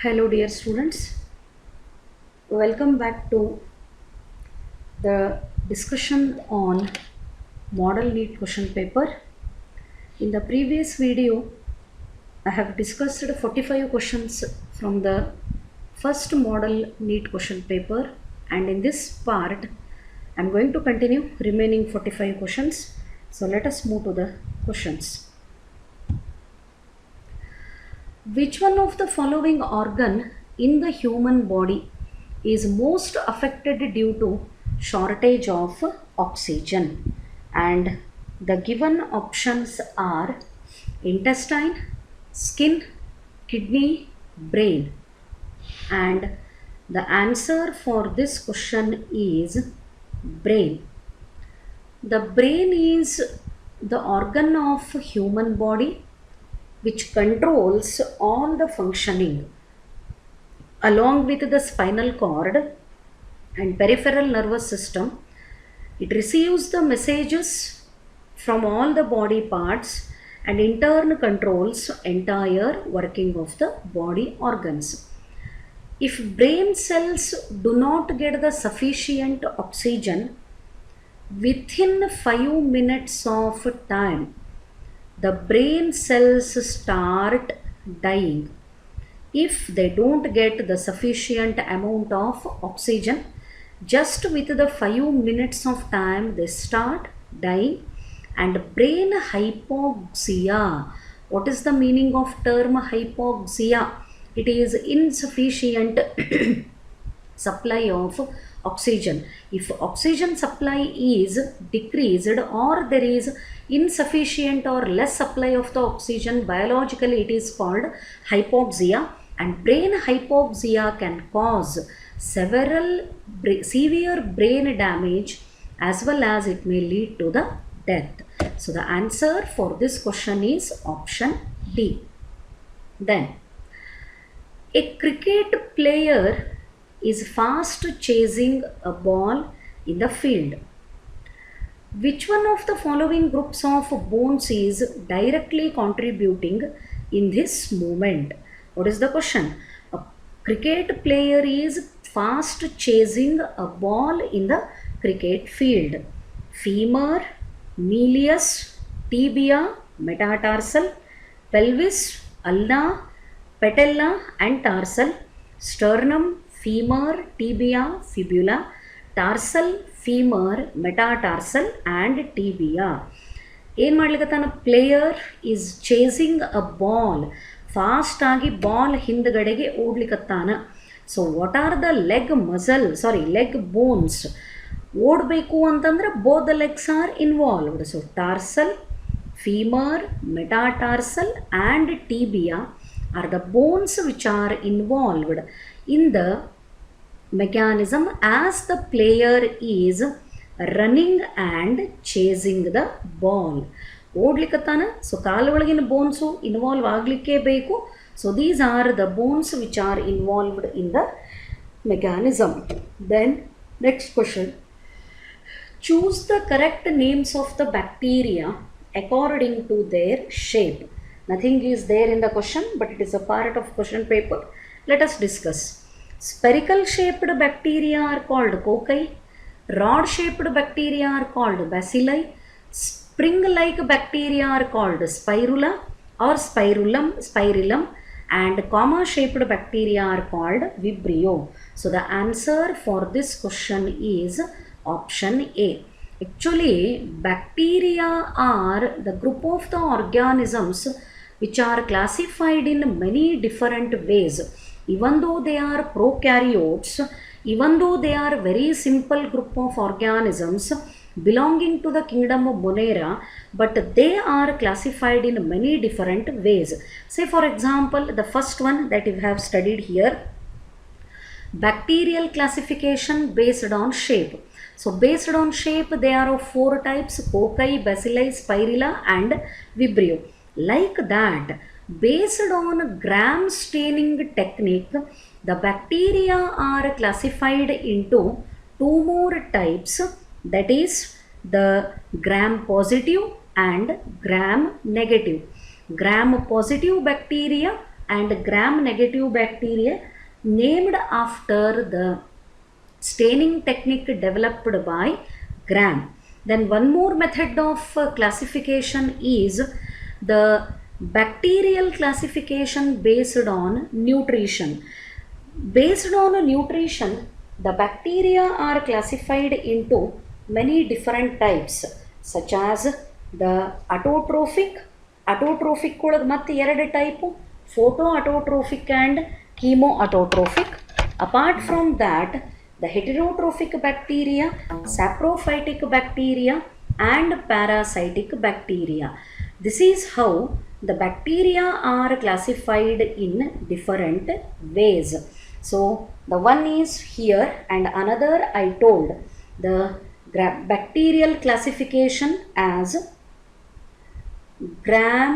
Hello, dear students. Welcome back to the discussion on model NEET question paper. In the previous video, I have discussed 45 questions from the first model NEET question paper, and in this part, I'm going to continue remaining 45 questions. So let us move to the questions. Which one of the following organ in the human body is most affected due to shortage of oxygen? And the given options are intestine, skin, kidney, brain. And the answer for this question is brain. The brain is the organ of human body which controls all the functioning along with the spinal cord and peripheral nervous system. It receives the messages from all the body parts and in turn controls entire working of the body organs. If brain cells do not get the sufficient oxygen within 5 minutes of time, the brain cells start dying. If they don't get the sufficient amount of oxygen, just with the 5 minutes of time, they start dying. And brain hypoxia. What is the meaning of term hypoxia? It is insufficient supply of oxygen. If oxygen supply is decreased or there is insufficient or less supply of the oxygen, biologically it is called hypoxia, and brain hypoxia can cause severe brain damage as well as it may lead to the death. So the answer for this question is option D. Then a cricket player is fast chasing a ball in the field. Which one of the following groups of bones is directly contributing in this movement? What is the question? A cricket player is fast chasing a ball in the cricket field. Femur, malleus, tibia, metatarsal, pelvis, ulna, patella and tarsal, sternum, femur, tibia, fibula, tarsal, femur, metatarsal and tibia. ಏನು ಮಾಡ್ಲಿಕ್ಕತ್ತಾನ? Player is chasing a ball. Fast ಆಗಿ ball ಹಿಂದ್ಗಡೆಗೆ ಓಡ್ಲಿಕ್ಕತ್ತಾನ. So what are the leg bones? ಓಡಬೇಕು ಅಂತಂದ್ರೆ both the legs are involved. So tarsal, femur, metatarsal and tibia are the bones which are involved in the mechanism as the player is running and chasing the ball. ಓಡ್ಲಿಕ್ಕತ್ತಾನ, so ಕಾಲು ಒಳಗಿನ bones involve ಆಗಲಿಕ್ಕೇ ಬೇಕು. So these are the bones which are involved in the mechanism. Then next question. Choose the correct names of the bacteria according to their shape. Nothing is there in the question, but it is a part of question paper. Let us discuss. Spherical shaped bacteria are called cocci. Rod shaped bacteria are called bacilli. Spring like bacteria are called spirula or spirillum, and comma shaped bacteria are called vibrio. So the answer for this question is option A. Actually, bacteria are the group of the organisms which are classified in many different ways. Even though they are prokaryotes, even though they are very simple group of organisms belonging to the kingdom of Monera, but they are classified in many different ways. Say for example, the first one that you have studied here, bacterial classification based on shape. So based on shape, they are of 4 types: cocci, bacilli, spirilla and vibrio. Like that, based on gram staining technique, the bacteria are classified into 2 more types, that is the gram positive and gram negative. Gram positive bacteria and gram negative bacteria named after the staining technique developed by Gram. Then one more method of classification is the bacterial classification based on nutrition. Based on nutrition, the bacteria are classified into many different types such as the autotrophic. Autotrophic ಒಳಗೆ ಮತ್ತೆ ಎರಡು type, photo autotrophic and chemoautotrophic. Apart from that, the heterotrophic bacteria, saprophytic bacteria and parasitic bacteria. This is how the bacteria are classified in different ways. So the one is here and another I told the bacterial classification as gram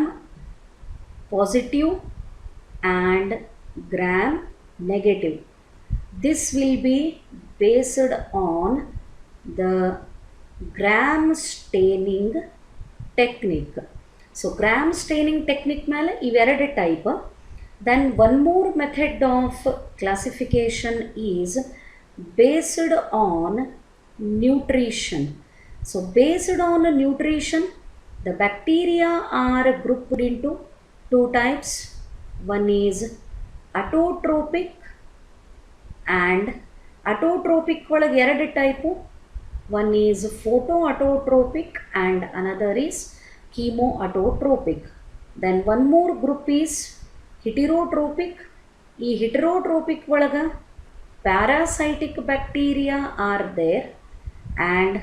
positive and gram negative. This will be based on the gram staining technique. So gram staining technique ಮೇಲೆ ಇವೆರಡು type. Then one more method of classification is based on nutrition. So based on nutrition, the bacteria are grouped into two types. One is autotrophic and autotrophic ಒಳಗೆ ಎರಡು type. One is photoautotropic and another is chemoautotropic. Then one more group is heterotrophic. ಈ heterotrophic ಒಳಗೆ parasitic bacteria are there and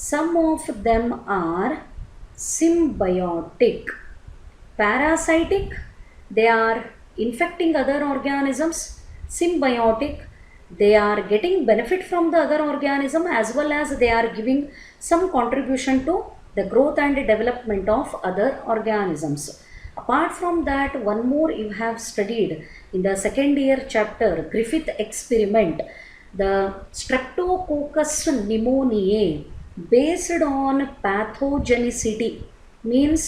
some of them are symbiotic. Parasitic, they are infecting other organisms. Symbiotic, they are getting benefit from the other organism as well as they are giving some contribution to the growth and development of other organisms. Apart from that, one more you have studied in the second year chapter, Griffith experiment, the Streptococcus pneumoniae based on pathogenicity, means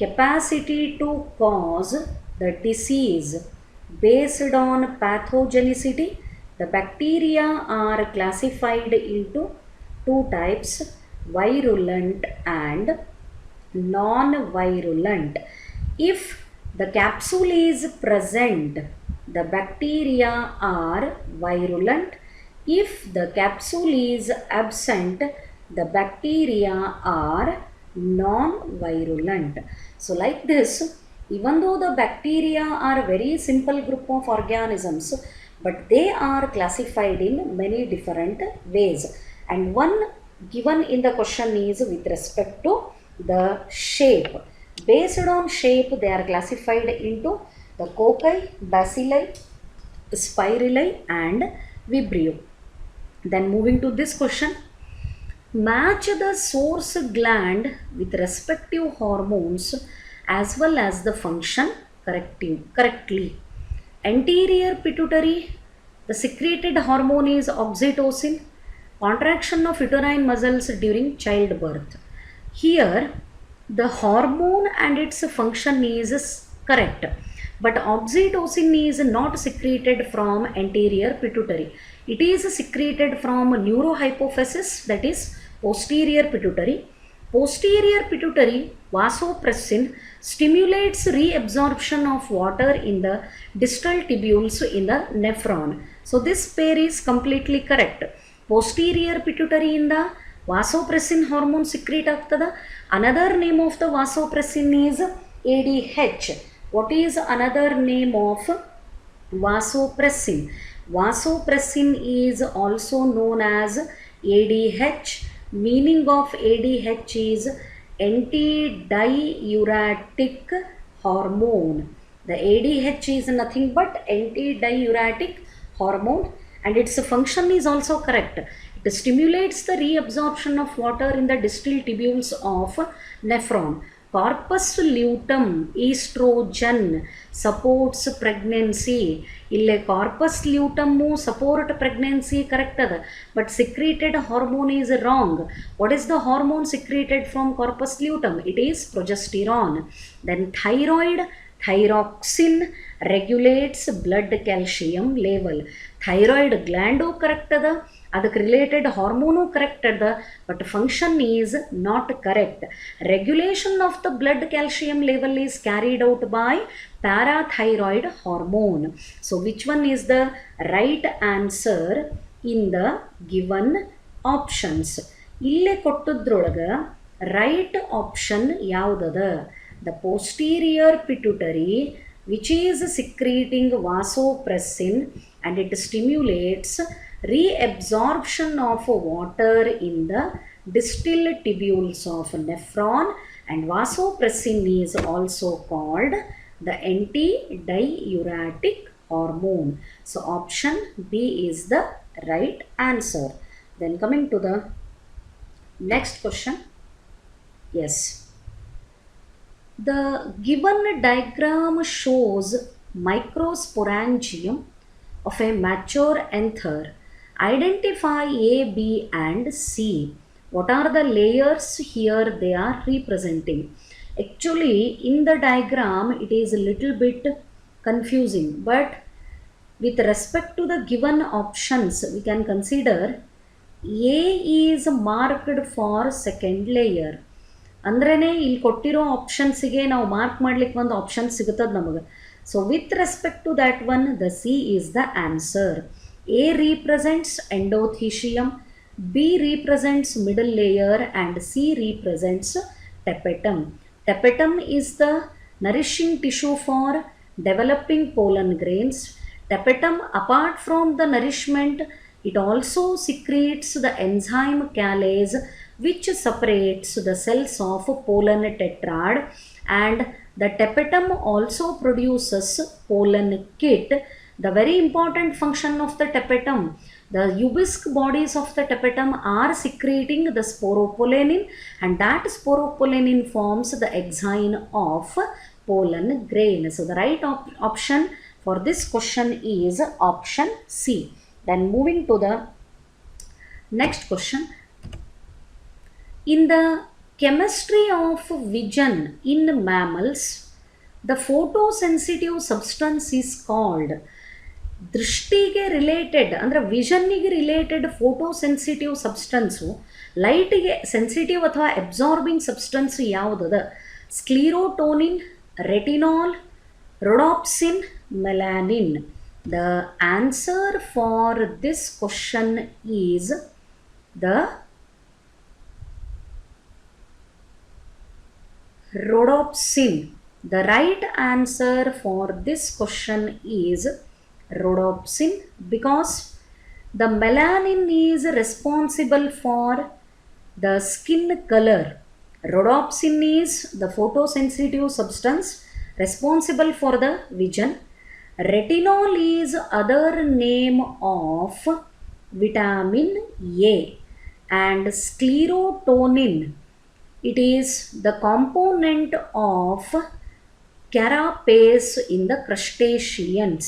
capacity to cause the disease. Based on pathogenicity, the bacteria are classified into two types, virulent and non-virulent. If the capsule is present, the bacteria are virulent. If the capsule is absent, the bacteria are non-virulent. So like this, even though the bacteria are very simple group of organisms, but they are classified in many different ways. And one given in the question is with respect to the shape. Based on shape, they are classified into the cocci, bacilli, spirili and vibrio. Then moving to this question, match the source gland with respective hormones as well as the function correctly. Anterior pituitary, the secreted hormone is oxytocin, contraction of uterine muscles during childbirth. Here the hormone and its function is correct, but oxytocin is not secreted from anterior pituitary. It is secreted from neurohypophysis, that is posterior pituitary. Posterior pituitary vasopressin stimulates reabsorption of water in the distal tubules in the nephron. So this pair is completely correct. Posterior pituitary in the vasopressin hormone secrete ಆಗ್ತದ. Another name of the vasopressin is ADH. What is another name of vasopressin? Vasopressin is also known as ADH. Meaning of ADH is antidiuretic hormone. The ADH is nothing but antidiuretic hormone and its function is also correct. It stimulates the reabsorption of water in the distal tubules of nephron. Corpus luteum estrogen supports pregnancy. Ille corpus luteum support pregnancy correct ada, but secreted hormone is wrong. What is the hormone secreted from corpus luteum? It is progesterone. Then thyroid, thyroxine regulates blood calcium level. Thyroid gland correct ada, ಅದಕ್ಕೆ related hormone correct ಅದ, but function is not correct. Regulation of the blood calcium level is carried out by parathyroid hormone. So which one is the right answer in the given options? ಇಲ್ಲೇ ಕೊಟ್ಟದ್ರೊಳಗೆ right option ಯಾವುದದ? The posterior pituitary which is secreting vasopressin and it stimulates reabsorption of water in the distal tubules of nephron, and vasopressin is also called the antidiuretic hormone. So option B is the right answer. Then coming to the next question. Yes. The given diagram shows microsporangium of a mature anther. Identify A, B and C. What are the layers here they are representing? Actually, in the diagram, it is a little bit confusing, but with respect to the given options, we can consider A is marked for second layer. ಅಂದ್ರೇ ಇಲ್ಲಿ ಕೊಟ್ಟಿರೋ ಆಪ್ಷನ್ಸಿಗೆ ನಾವು mark ಮಾಡ್ಲಿಕ್ಕೆ ಒಂದು option ಸಿಗುತ್ತದೆ ನಮಗೆ. So with respect to that one, the C is the answer. A represents endothecium, B represents middle layer and C represents tapetum. Tapetum is the nourishing tissue for developing pollen grains. Tapetum, apart from the nourishment, it also secretes the enzyme callase which separates the cells of pollen tetrad, and the tapetum also produces pollen kit. The very important function of the tapetum, the Ubisk bodies of the tapetum are secreting the sporopollenin, and that sporopollenin forms the exine of pollen grain. So the right option for this question is option C. Then moving to the next question. In the chemistry of vision in mammals, the photosensitive substance is called, ದೃಷ್ಟಿಗೆ related ಅಂದರೆ ವಿಷನ್ನಿಗೆ related photosensitive substance, ಲೈಟಿಗೆ sensitive ಅಥವಾ absorbing substance ಯಾವುದದ? Sclerotonin, retinol, rhodopsin, melanin. The answer for this question is the rhodopsin. The right answer for this question is rhodopsin, because the melanin is responsible for the skin color. Rhodopsin is the photosensitive substance responsible for the vision. Retinol is other name of vitamin A, and sclerotonin, it is the component of carapace in the crustaceans.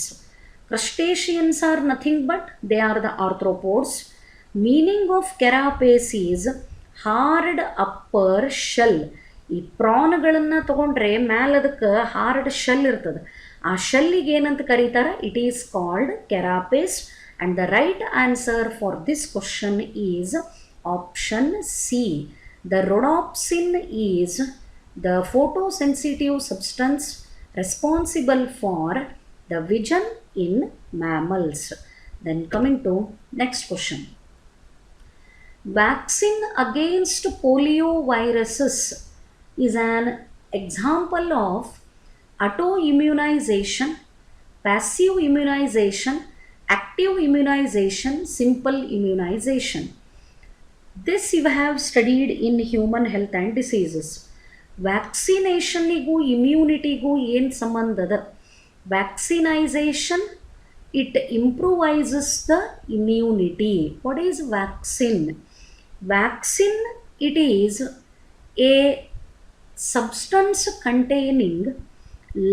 Crustaceans are nothing but they are the arthropods. Meaning of carapace is hard upper shell. ಈ ಪ್ರಾನ್ಗಳನ್ನು ತೊಗೊಂಡ್ರೆ ಮೇಲೆ ಅದಕ್ಕೆ hard shell ಇರ್ತದೆ. ಆ ಶೆಲ್ಲಿಗೆ ಏನಂತ ಕರೀತಾರೆ? It is called carapace. And the right answer for this question is option C. The rhodopsin is the photosensitive substance responsible for the vision in mammals. Then coming to next question. Vaccine against polioviruses is an example of autoimmunization, passive immunization, active immunization, simple immunization. This you have studied in human health and diseases. ವ್ಯಾಕ್ಸಿನೇಷನ್ನಿಗೂ ಇಮ್ಯುನಿಟಿಗೂ ಏನು ಸಂಬಂಧದ? ವ್ಯಾಕ್ಸಿನೈಸೇಷನ್, it improvises the immunity. What is vaccine? Vaccine, it is a substance containing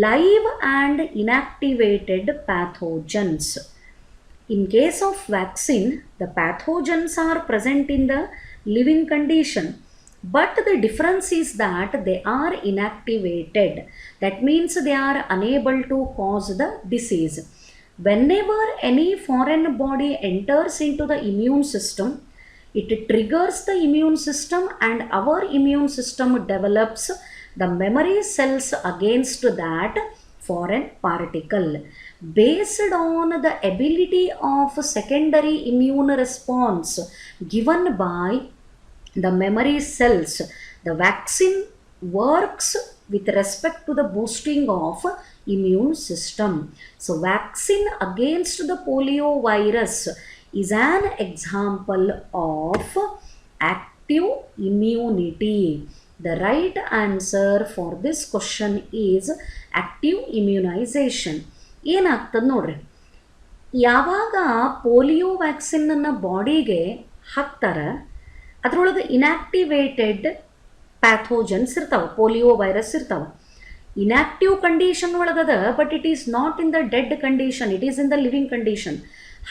live and inactivated pathogens. In case of vaccine, the pathogens are present in the living condition. but the difference is that they are inactivated. That means they are unable to cause the disease. Whenever any foreign body enters into the immune system, it triggers the immune system, and our immune system develops the memory cells against that foreign particle. Based on the ability of secondary immune response given by the memory cells, the vaccine works with respect to the boosting of immune system. So vaccine against the polio virus is an example of active immunity. The right answer for this question is active immunization. ಏನಾಗ್ತದೆ ನೋಡ್ರಿ, ಯಾವಾಗ polio ವ್ಯಾಕ್ಸಿನನ್ನು ಬಾಡಿಗೆ ಹಾಕ್ತಾರೆ, ಅದರೊಳಗೆ inactivated pathogens ಇರ್ತಾವೆ, polio virus ಇರ್ತಾವೆ. Inactive condition ಒಳಗದ, but it is not in the dead condition, it is in the living condition.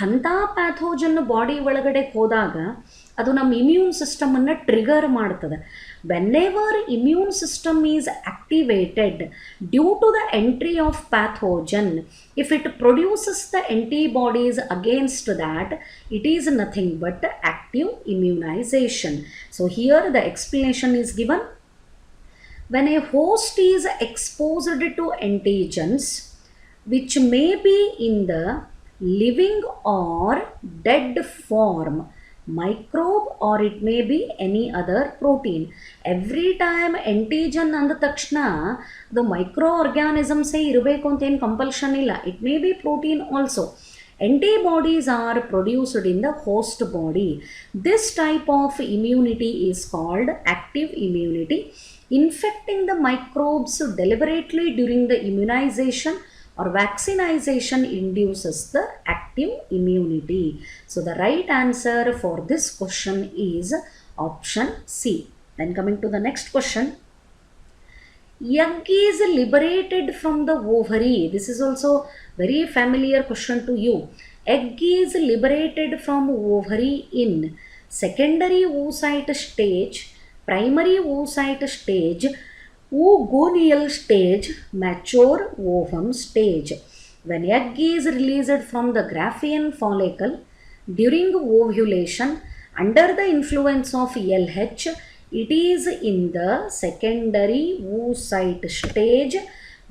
ಅಂಥ ಪ್ಯಾಥೋಜನ್ ಬಾಡಿ ಒಳಗಡೆ ಹೋದಾಗ ಅದು ನಮ್ಮ ಇಮ್ಯೂನ್ ಸಿಸ್ಟಮನ್ನು ಟ್ರಿಗರ್ ಮಾಡ್ತದೆ. Whenever immune system is activated due to the entry of pathogen, if it produces the antibodies against that, it is nothing but active immunization. So here the explanation is given. When a host is exposed to antigens which may be in the living or dead form, microbe, or it may be any other protein. Every time antigen ಅಂದ ತಕ್ಷಣ the microorganisms ಇರಬೇಕು ಅಂತ ಏನು compulsion ಇಲ್ಲ. It may be protein also. Antibodies are produced in the host body. This type of immunity is called active immunity. Infecting the microbes deliberately during the immunization or vaccination induces the active immunity. So the right answer for this question is option C. Then coming to the next question. Egg is liberated from the ovary. This is also very familiar question to you. Egg is liberated from ovary in secondary oocyte stage, primary oocyte stage, oogonial stage, mature ovum stage. When egg is released from the Graafian follicle during ovulation under the influence of LH, it is in the secondary oocyte stage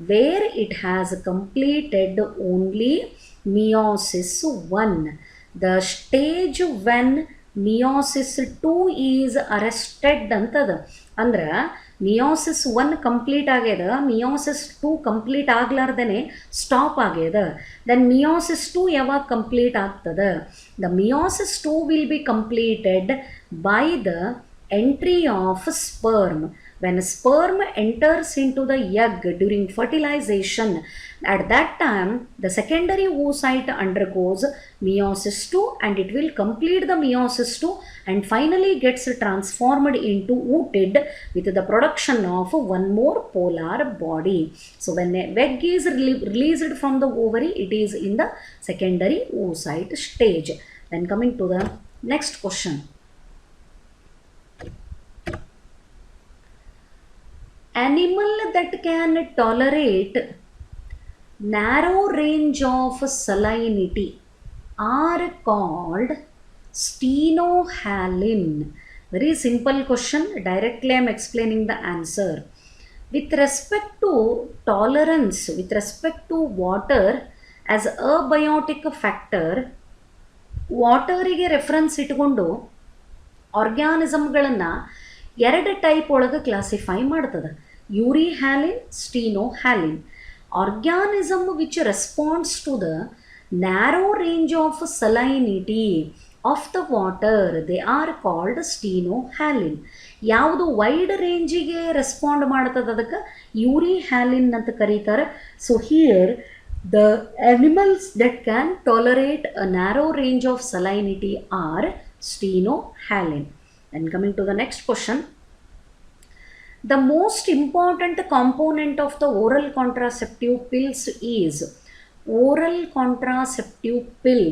where it has completed only meiosis 1. The stage when meiosis 2 is arrested ಅಂತದ ಅಂದ್ರೆ meiosis 1 complete ಆಗ್ಯದ, meiosis 2 complete ಆಗ್ಲಾರ್ದೇ stop ಆಗ್ಯದ. Then meiosis 2 ಯಾವಾಗ complete ಆಗ್ತದೆ? The meiosis 2 will be completed by the entry of sperm. When sperm enters into the egg during fertilization, at that time the secondary oocyte undergoes meiosis 2 and it will complete the meiosis 2 and finally gets transformed into oocyte with the production of one more polar body. So when the egg is released from the ovary, it is in the secondary oocyte stage. Then coming to the next question. Animal that can tolerate narrow range of salinity are called stenohalin. Very simple question. Directly I am explaining the answer. With respect to tolerance, with respect to water as abiotic factor, ವಾಟರಿಗೆ reference ಇಟ್ಕೊಂಡು ಆರ್ಗ್ಯಾನಿಸಮ್ಗಳನ್ನು ಎರಡು type ಒಳಗೆ classify ಮಾಡ್ತದೆ. Euryhaline, stenohaline. Organism which responds to the narrow range of salinity of the water, they are called stenohalin. ಯಾವುದು wide ರೇಂಜಿಗೆ respond ಮಾಡ್ತದೆ ಅದಕ್ಕೆ ಯೂರಿಹ್ಯಾಲಿನ್ ಅಂತ ಕರೀತಾರೆ. So here the animals that can tolerate a narrow range of salinity are stenohalin. And coming to the next question. The most important component of the oral contraceptive pills is oral contraceptive pill.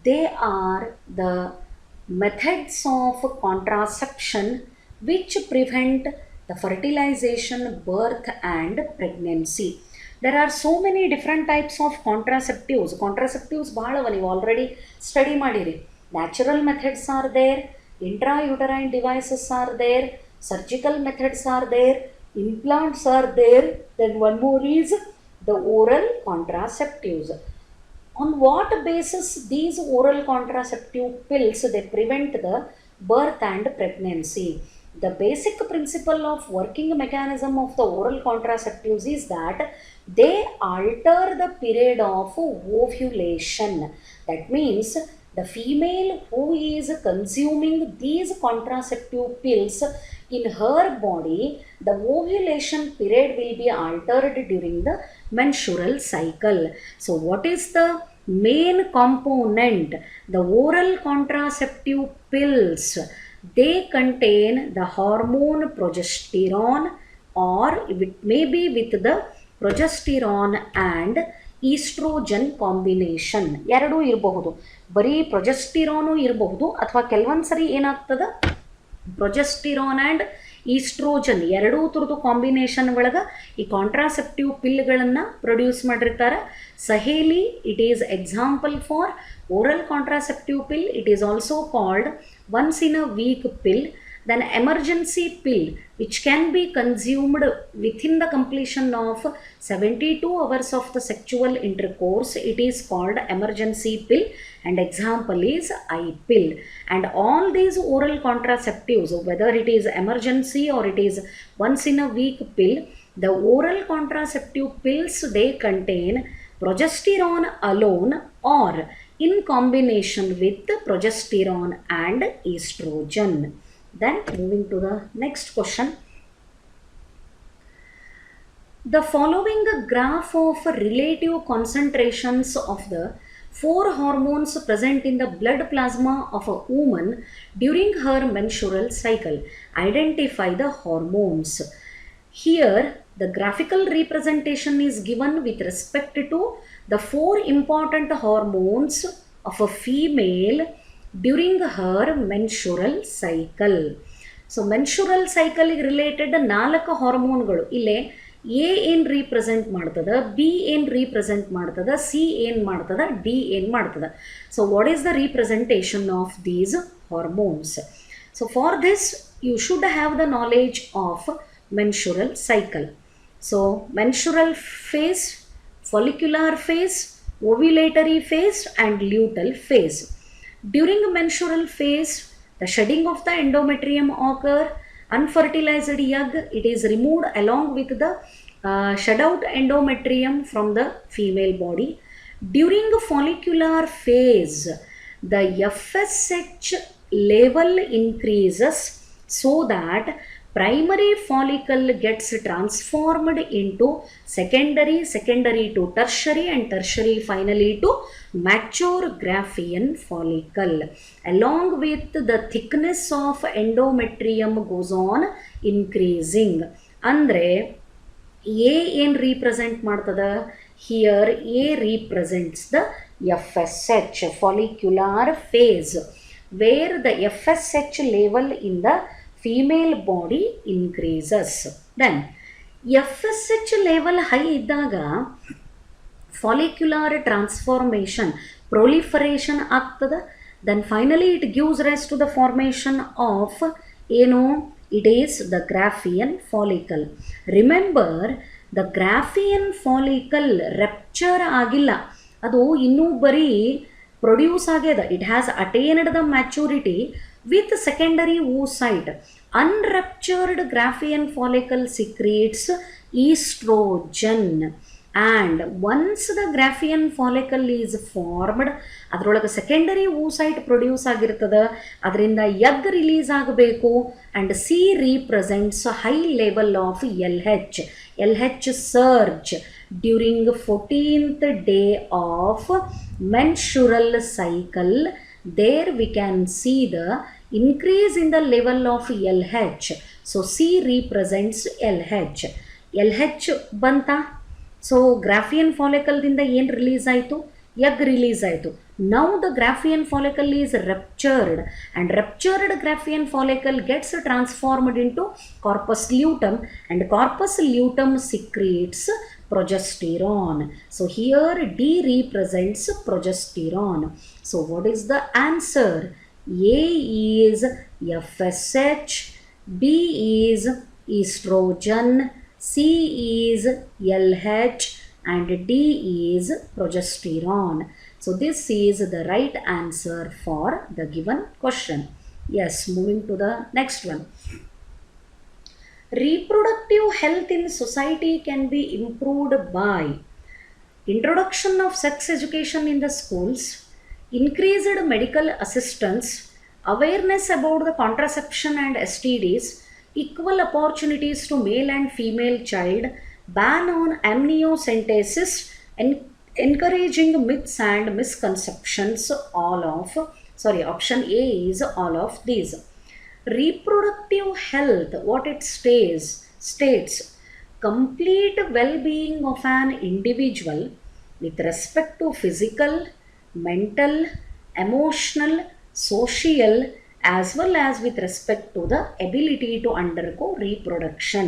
They are the methods of contraception which prevent the fertilization, birth and pregnancy. There are so many different types of contraceptives. Contraceptives ಭಾಳವ, ನೀವು already study ಮಾಡಿರಿ. Natural methods are there, intrauterine devices are there, surgical methods are there, implants are there, then one more is the oral contraceptives. On what basis these oral contraceptive pills they prevent the birth and pregnancy? The basic principle of working mechanism of the oral contraceptives is that they alter the period of ovulation. That means the female who is consuming these contraceptive pills, in her body the ovulation period will be altered during the menstrual cycle. So what is the main component? The oral contraceptive pills, they contain the hormone progesterone, or it may be with the progesterone and oestrogen combination ಎರಡೂ ಇರಬಹುದು. ಬರೀ ಪ್ರೊಜೆಸ್ಟಿರಾನು ಇರಬಹುದು, ಅಥವಾ ಕೆಲವೊಂದು ಸರಿ ಏನಾಗ್ತದೆ, progesterone and oestrogen ಎರಡೂ ಥರದ್ದು ಕಾಂಬಿನೇಷನ್ ಒಳಗೆ ಈ ಕಾಂಟ್ರಾಸೆಪ್ಟಿವ್ ಪಿಲ್ಗಳನ್ನು ಪ್ರೊಡ್ಯೂಸ್ ಮಾಡಿರ್ತಾರೆ. Saheli it is example for oral contraceptive pill. It is also called once in a week pill. Then emergency pill, which can be consumed within the completion of 72 hours of the sexual intercourse, it is called emergency pill, and example is I pill. And all these oral contraceptives, whether it is emergency or it is once in a week pill, the oral contraceptive pills, they contain progesterone alone or in combination with progesterone and estrogen. Then moving to the next question. The following graph of relative concentrations of the 4 hormones present in the blood plasma of a woman during her menstrual cycle. Identify the hormones. Here the graphical representation is given with respect to the 4 important hormones of a female during her menstrual cycle. So menstrual cycle related 4 ಹಾರ್ಮೋನ್ಗಳು ಇಲ್ಲೇ A ಏನು represent ಮಾಡ್ತದೆ, B ಏನು represent ಮಾಡ್ತದೆ, C ಏನು ಮಾಡ್ತದೆ, D ಏನು ಮಾಡ್ತದೆ. So what is the representation of these hormones? So for this you should have the knowledge of menstrual cycle. So menstrual phase, follicular phase, ovulatory phase and luteal phase. During menstrual phase, the shedding of the endometrium occur. Unfertilized egg, it is removed along with the shed out endometrium from the female body. During follicular phase, the FSH level increases so that primary follicle gets transformed into secondary to tertiary, and tertiary finally to mature Graafian follicle. Along with the thickness of endometrium goes on increasing. Andre A ಏನು represent ಮಾಡ್ತದ? Here A represents the FSH, follicular phase, where the FSH level in the female body increases. Then FSH level high ಇದ್ದಾಗ follicular transformation, proliferation ಆಗ್ತದೆ. Then finally it gives rise to the formation of ಏನು, it is the Graafian follicle. Remember, the Graafian follicle rupture ಆಗಿಲ್ಲ, ಅದು ಇನ್ನೂ ಬರೀ produce ಆಗ್ಯದ. It has attained the maturity with secondary oocyte. Unruptured Graafian follicle secretes estrogen, and once the Graafian follicle is formed, ಅದರೊಳಗೆ secondary oocyte produce ಆಗಿರ್ತದೆ, ಅದರಿಂದ egg release ಆಗಬೇಕು. And C represents high level of LH surge during 14th day of menstrual cycle. There we can see the increase in the level of LH. So C represents LH. LH banta. So Graafian follicle ದಿಂದ ಏನು release ಆಯಿತು? egg release ಆಯಿತು. Now the Graafian follicle is ruptured, and ruptured Graafian follicle gets transformed into corpus luteum, and corpus luteum secretes progesterone. So here D represents progesterone. So what is the answer? A is FSH, B is estrogen, C is LH, and D is progesterone. So this is the right answer for the given question. Yes, moving to the next one. Reproductive health in society can be improved by introduction of sex education in the schools, increased medical assistance, awareness about the contraception and STDs, equal opportunities to male and female child, ban on amniocentesis, and encouraging myths and misconceptions. Option A is all of these. Reproductive health, what it states complete well-being of an individual with respect to physical, mental, emotional, social, as well as with respect to the ability to undergo reproduction.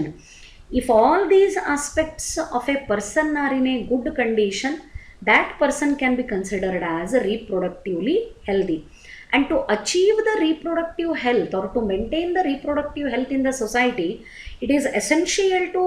If all these aspects of a person are in a good condition, that person can be considered as reproductively healthy. And to achieve the reproductive health, or to maintain the reproductive health in the society, it is essential to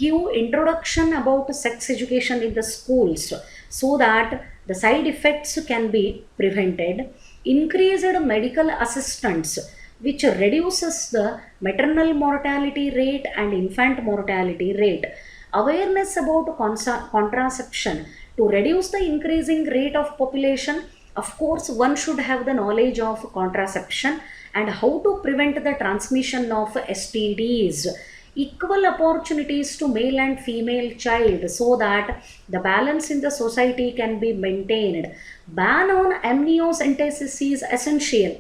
give introduction about sex education in the schools, so that the side effects can be prevented. Increased medical assistance, which reduces the maternal mortality rate and infant mortality rate. Awareness about contraception, to reduce the increasing rate of population. Of course, one should have the knowledge of contraception and how to prevent the transmission of STDs. Equal opportunities to male and female child, so that the balance in the society can be maintained. Ban on amniocentesis is essential.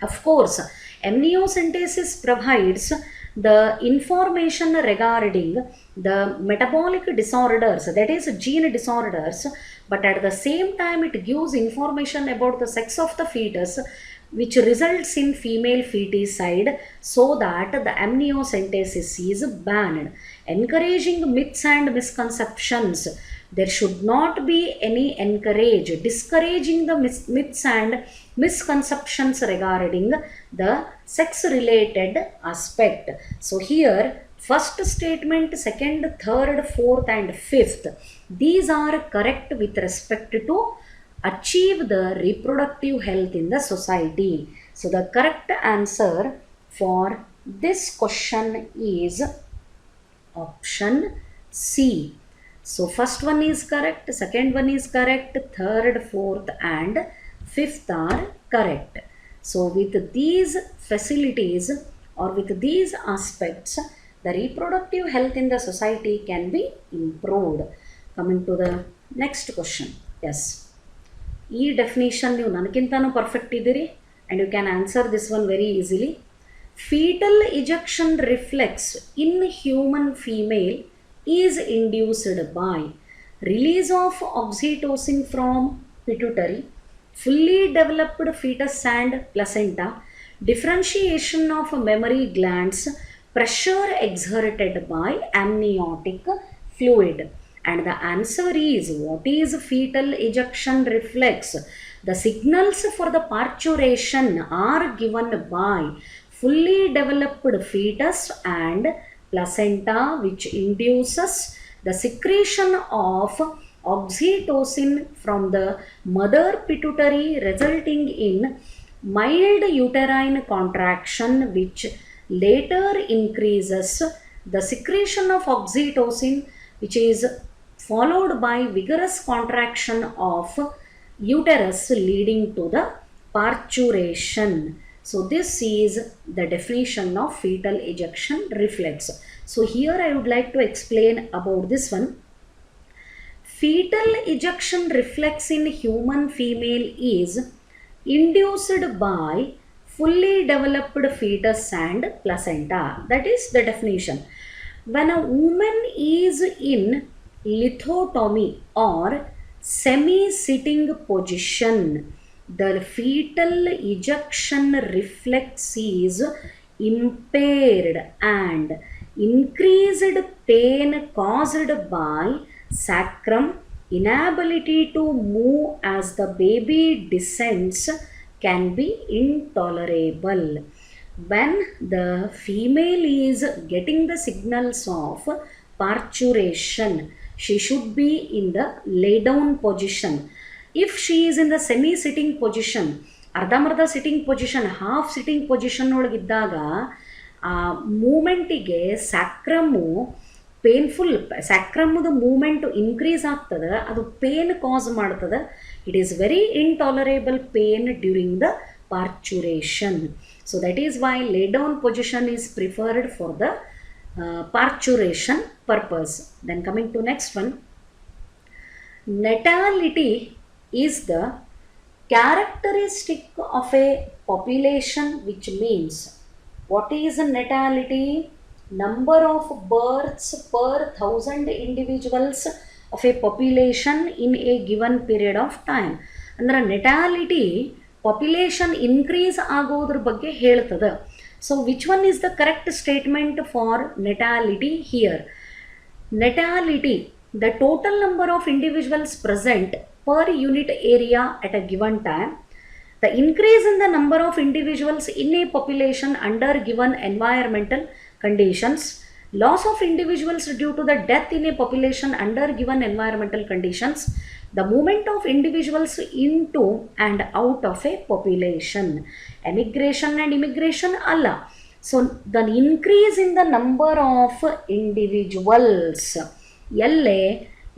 Of course, amniocentesis provides the information regarding the metabolic disorders, that is gene disorders, but at the same time it gives information about the sex of the fetus, which results in female feticide, so that the amniocentesis is banned. Encouraging myths and misconceptions, there should not be any discouraging the myths and misconceptions regarding the sex related aspect. So here, first statement, second, third, fourth, and fifth, these are correct with respect to achieve the reproductive health in the society. So the correct answer for this question is option C. So first one is correct, second one is correct, third, fourth, and fifth are correct. So with these facilities, or with these aspects, the reproductive health in the society can be improved. Coming to the next question. Yes, ಈ definition ನೀವು ನನಗಿಂತನೂ perfect ಇದ್ದೀರಿ, and you can answer this one very easily. Foetal ejection reflex in human female is induced by release of oxytocin from pituitary, fully developed fetus and placenta, differentiation of mammary glands, pressure exerted by amniotic fluid. And the answer is, what is fetal ejection reflex? The signals for the parturition are given by fully developed fetus and placenta, which induces the secretion of oxytocin from the mother pituitary, resulting in mild uterine contraction, which later increases the secretion of oxytocin, which is followed by vigorous contraction of uterus, leading to the parturition. So this is the definition of fetal ejection reflex. So here I would like to explain about this one. Fetal ejection reflex in human female is induced by fully developed fetus and placenta. That is the definition. When a woman is in lithotomy or semi-sitting position, the fetal ejection reflex is impaired and increased pain caused by sacrum, inability to move as the baby descends can be intolerable. When the female is getting the signals of parturition, she should be in the lay down position. If she is in the semi sitting position, ಅರ್ಧಂಬರ್ಧ sitting position, half sitting position ಒಳಗಿದ್ದಾಗ ಆ ಮೂಮೆಂಟಿಗೆ sacrum painful, ಸ್ಯಾಕ್ರಮ್ಮದ movement increase ಆಗ್ತದೆ, ಅದು pain cause ಮಾಡ್ತದೆ. It is very intolerable pain during the parturition. So that is why lay down position is preferred for the parturition purpose. Then coming to next one, natality is the characteristic of a population, which means, what is natality? Number of births per 1,000 individuals of a population in a given period of time. ಅಂದ್ರೆ natality population increase ಆಗೋದ್ರ ಬಗ್ಗೆ ಹೇಳ್ತದೆ. So which one is the correct statement for natality here? Natality, the total number of individuals present per unit area at a given time, the increase in the number of individuals in a population under given environmental conditions, loss of individuals due to the death in a population under given environmental conditions, the movement of individuals into and out of a population. Emigration and immigration alla. So the increase in the number of individuals LA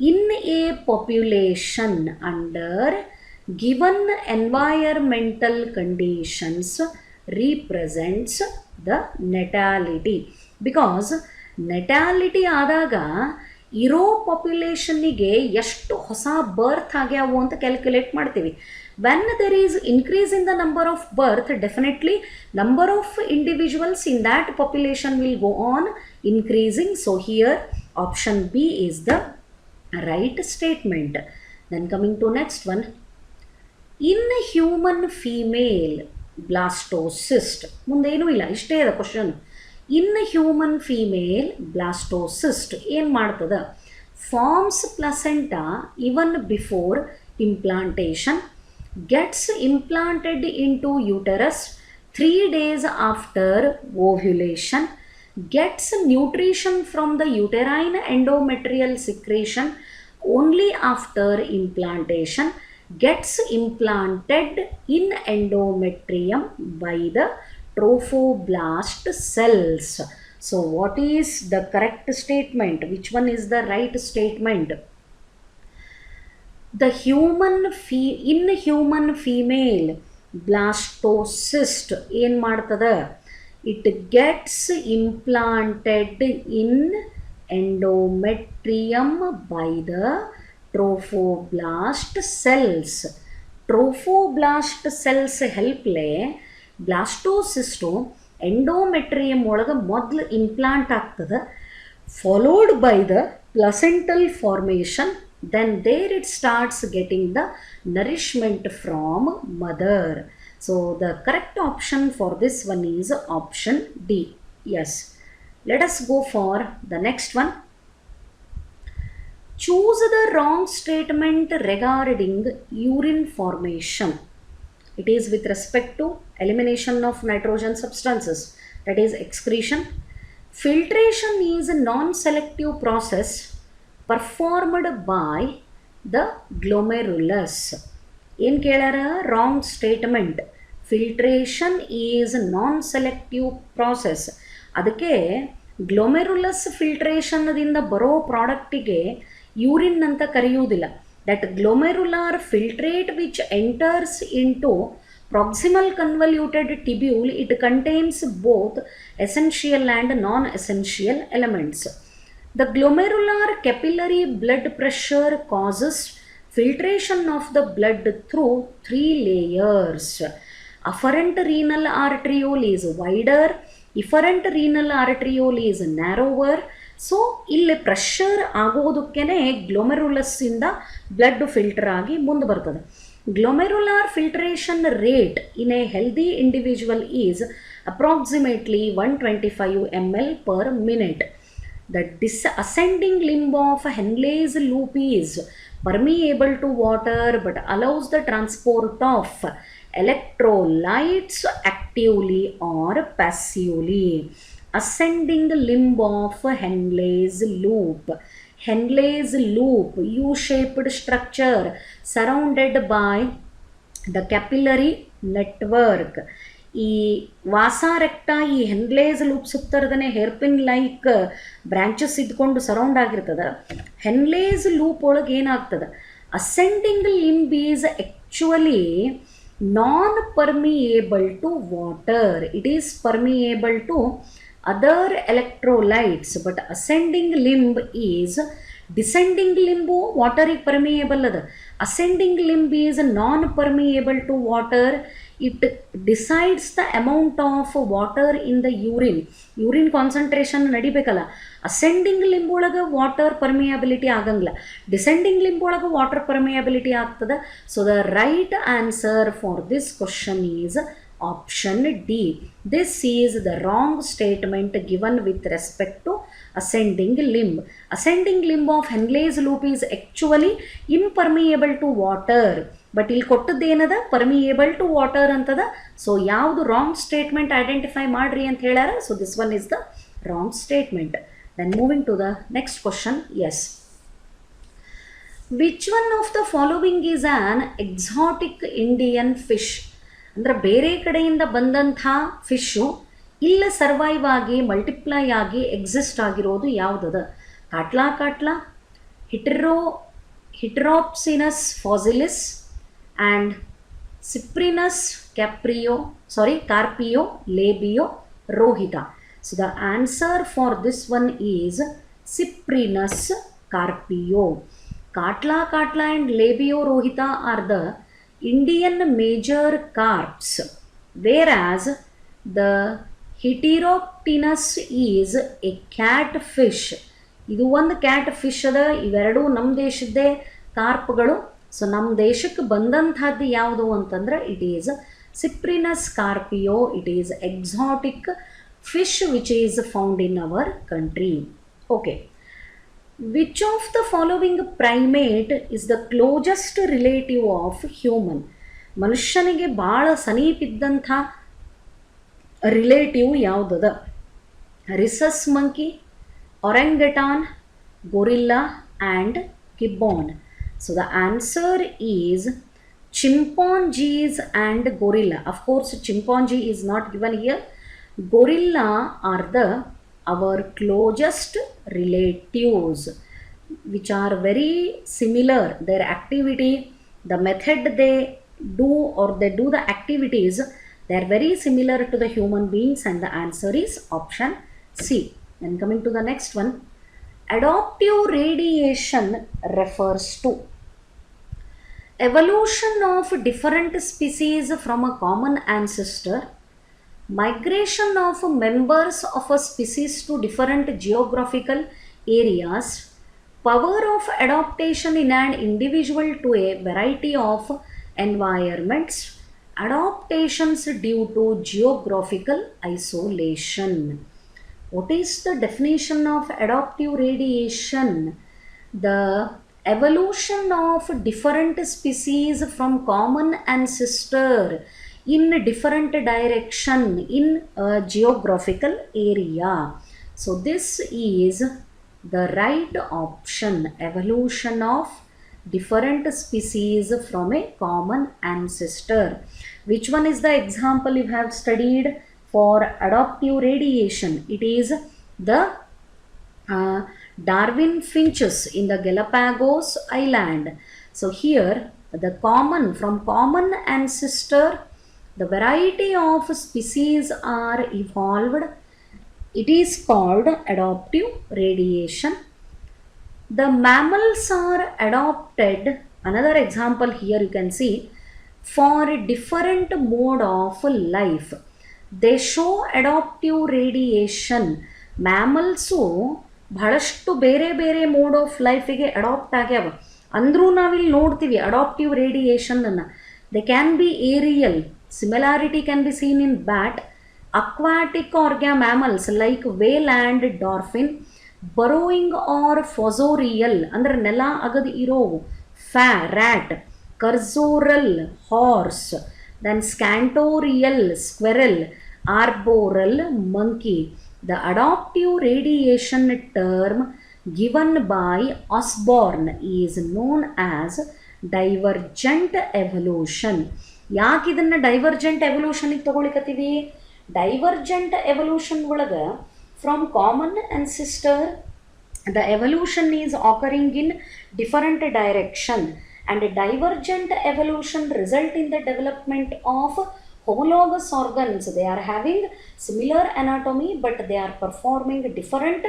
in a population under given environmental conditions represents the natality. Because natality ಆದಾಗ ಇರೋ ಪಾಪ್ಯುಲೇಷನ್ನಿಗೆ ಎಷ್ಟು ಹೊಸ ಬರ್ತ್ ಆಗ್ಯಾವು ಅಂತ calculate ಮಾಡ್ತೀವಿ. when there is increase in the number of birth, definitely number of individuals in that population will go on increasing. So here option B is the right statement. Then coming to next one, in human female blastocyst, ಮುಂದೇನೂ ಇಲ್ಲ, ಇಷ್ಟೇ ಇದೆ question. in human female blastocyst ಏನು ಮಾಡ್ತದೆ? forms placenta even before implantation, gets implanted into uterus 3 days after ovulation, gets nutrition from the uterine endometrial secretion only after implantation, gets implanted in endometrium by the trophoblast cells. So what is the correct statement? Which one is the right statement? The in human female blastocyst ಏನು ಮಾಡ್ತದೆ? it gets implanted in endometrium by the trophoblast cells. trophoblast cells ಹೆಲ್ಪ್ಲೆ blastocyst endometrium ಒಳಗೆ ಮೊದಲು implant ಆಗ್ತದೆ, followed by the placental formation. then there it starts getting the nourishment from mother. So the correct option for this one is option D. Yes. Let us go for the next one. Choose the wrong statement regarding urine formation. It is with respect to elimination of nitrogen substances, that is excretion. Filtration is a non-selective process performed by the glomerulus. ಏನು ಕೇಳ್ಯಾರ? Wrong statement. Filtration is non selective process. ಅದಕ್ಕೆ glomerulus ಫಿಲ್ಟ್ರೇಷನ್ದಿಂದ ಬರೋ ಪ್ರಾಡಕ್ಟಿಗೆ urine ಅಂತ ಕರೆಯುವುದಿಲ್ಲ. That glomerular filtrate which enters into proximal convoluted tubule, it contains both essential and non-essential elements. The glomerular capillary blood pressure causes filtration of the blood through 3 layers. Afferent renal arteriole is wider, efferent renal arteriole is narrower, so ಇಲ್ಲಿ pressure ಆಗೋದಕ್ಕೇ ಗ್ಲೊಮೆರುಲಸ್ಸಿಂದ blood filter ಆಗಿ ಮುಂದೆ ಬರ್ತದೆ. Glomerular filtration rate in a healthy individual is approximately 125 ml per minute. The ascending limb of Henle's loop is permeable to water but allows the transport of electrolytes actively or passively. Ascending limb of Henle's loop. Henle's loop, U-shaped structure surrounded by the capillary network. ಈ vasa recta ಈ Henle's loop ಸುತ್ತರದನೆ hairpin like branches ಇದ್ಕೊಂಡು surround ಆಗಿರ್ತದೆ. Henle's loop ಒಳಗೆ ಏನಾಗ್ತದೆ, ascending limb is actually non permeable to water. It is permeable to other electrolytes, but ascending limb is, descending limb ವಾಟರಿಗೆ permeable ಅದ, ascending limb is non permeable to water. It decides the amount of water in the urine. Urine concentration ನಡಿಬೇಕಲ್ಲ. Ascending limb ಒಳಗೆ water permeability ಆಗಂಗಿಲ್ಲ, descending limb ಒಳಗೆ water permeability ಆಗ್ತದೆ. So the right answer for this question is option D. This is the wrong statement given with respect to ascending limb. Ascending limb of Henle's loop is actually impermeable to water. But ಇಲ್ಲಿ ಕೊಟ್ಟದ್ದೇನದ permeable to water ಅಂತದ. So ಯಾವುದು wrong statement identify ಮಾಡ್ರಿ ಅಂತ ಹೇಳ್ಯಾರ. So this one is the wrong statement. Then moving to the next question. Yes, which one of the following is an exotic Indian fish? ಅಂದರೆ ಬೇರೆ ಕಡೆಯಿಂದ ಬಂದಂಥ fish ಇಲ್ಲ ಸರ್ವೈವ್ ಆಗಿ ಮಲ್ಟಿಪ್ಲೈ ಆಗಿ ಎಕ್ಸಿಸ್ಟ್ ಆಗಿರೋದು ಯಾವುದದ? ಕಾಟ್ಲಾ, ಹಿಟೆರೋಪ್ಸಿನಸ್ ಫಾಸಿಲಿಸ್ and Cyprinus Carpio labio rohita. So the answer for this one is Cyprinus Carpio. Katla and labio rohita are the Indian major carps, whereas the Heteroptinus is a catfish. ಇದು ಒಂದು cat fish ಅದ. ಇವೆರಡೂ ನಮ್ಮ ದೇಶದ್ದೇ ಕಾರ್ಪ್ಗಳು. So ನಮ್ಮ ದೇಶಕ್ಕೆ ಬಂದಂಥದ್ದು ಯಾವುದು ಅಂತಂದ್ರೆ it is Cyprinus carpio. It is exotic fish which is found in our country. Okay, which of the following primate is the closest relative of human? ಮನುಷ್ಯನಿಗೆ ಭಾಳ ಸಮೀಪಿದ್ದಂಥ ರಿಲೇಟಿವ್ ಯಾವುದದ? Rhesus monkey, orangutan, gorilla and gibbon. So the answer is chimpanzees and gorilla. Of course chimpanzee is not given here. Gorilla are our closest relatives, which are very similar. Their activity, the method they do or they do the activities, they are very similar to the human beings, and the answer is option C. Then coming to the next one, adaptive radiation refers to evolution of different species from a common ancestor, migration of members of a species to different geographical areas, power of adaptation in an individual to a variety of environments, adaptations due to geographical isolation. What is the definition of adaptive radiation? The evolution of different species from common ancestor in different direction in a geographical area. So this is the right option, evolution of different species from a common ancestor. Which one is the example you have studied for adaptive radiation? It is the Darwin finches in the Galapagos Island. So here the from common ancestor, the variety of species are evolved. It is called adaptive radiation. The mammals are adapted. Another example here you can see, for different mode of life. They show adaptive radiation. Mammals ಬಹಳಷ್ಟು ಬೇರೆ ಬೇರೆ mode of ಲೈಫಿಗೆ adapt ಆಗ್ಯಾವ. ಅಂದರೂ ನಾವಿಲ್ಲಿ ನೋಡ್ತೀವಿ adaptive ರೇಡಿಯೇಷನನ್ನು. They can be aerial, similarity can be seen in bat, aquatic mammals like whale and dolphin, burrowing or fossorial ಅಂದರೆ ನೆಲ ಅಗದು ಇರೋವು, rat, cursoral horse, then scantorial squirrel, arboreal monkey. The adaptive radiation term given by Osborn is known as divergent evolution. ಯಾಕೆ ಇದನ್ನು divergent ಎವಲ್ಯೂಷನಿಗೆ ತಗೊಳಿಕತ್ತೀವಿ? Divergent evolution ಒಳಗೆ from common ancestor the evolution is occurring in different direction, and divergent evolution result in the development of homologous organs. They are having similar anatomy but they are performing different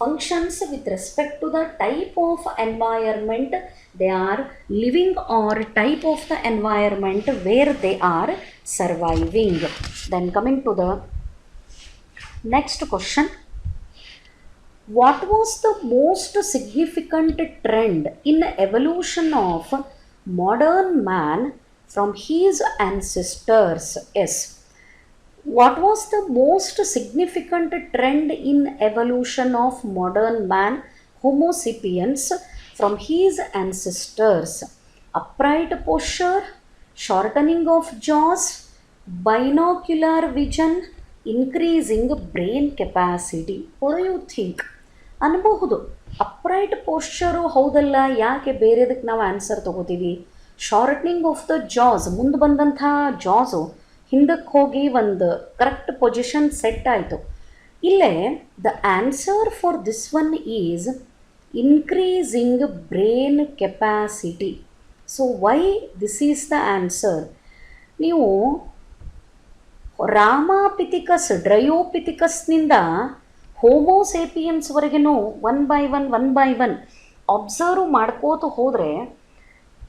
functions with respect to the type of environment they are living or type of the environment where they are surviving. Then coming to the next question, what was the most significant trend in evolution of modern man from his ancestors? Yes. What was the most significant trend in evolution of modern man, Homo sapiens, from his ancestors? Upright posture, shortening of jaws, binocular vision, increasing brain capacity. What do you think? ಅನ್ಬಹುದು. Upright ಪೋಶ್ಚರು ಹೌದಲ್ಲ, ಯಾಕೆ ಬೇರೆದಕ್ಕೆ ನಾವು answer ತಗೋತೀವಿ? ಶಾರ್ಟ್ನಿಂಗ್ of the ಜಾಸ್, ಮುಂದೆ ಬಂದಂಥ ಜಾಸು ಹಿಂದಕ್ಕೆ ಹೋಗಿ ಒಂದು ಕರೆಕ್ಟ್ ಪೊಸಿಷನ್ ಸೆಟ್ ಆಯಿತು. ಇಲ್ಲೇ the answer for this one is increasing brain capacity. So why this is the answer? ನೀವು ರಾಮಾಪಿಥಿಕಸ್, ಡ್ರಯೋಪಿಥಿಕಸ್ನಿಂದ ಹೋಮೋಸೇಪಿಯನ್ಸ್ವರೆಗೂ ಒನ್ ಬೈ ಒನ್ ಅಬ್ಸರ್ವ್ ಮಾಡ್ಕೋತ ಹೋದರೆ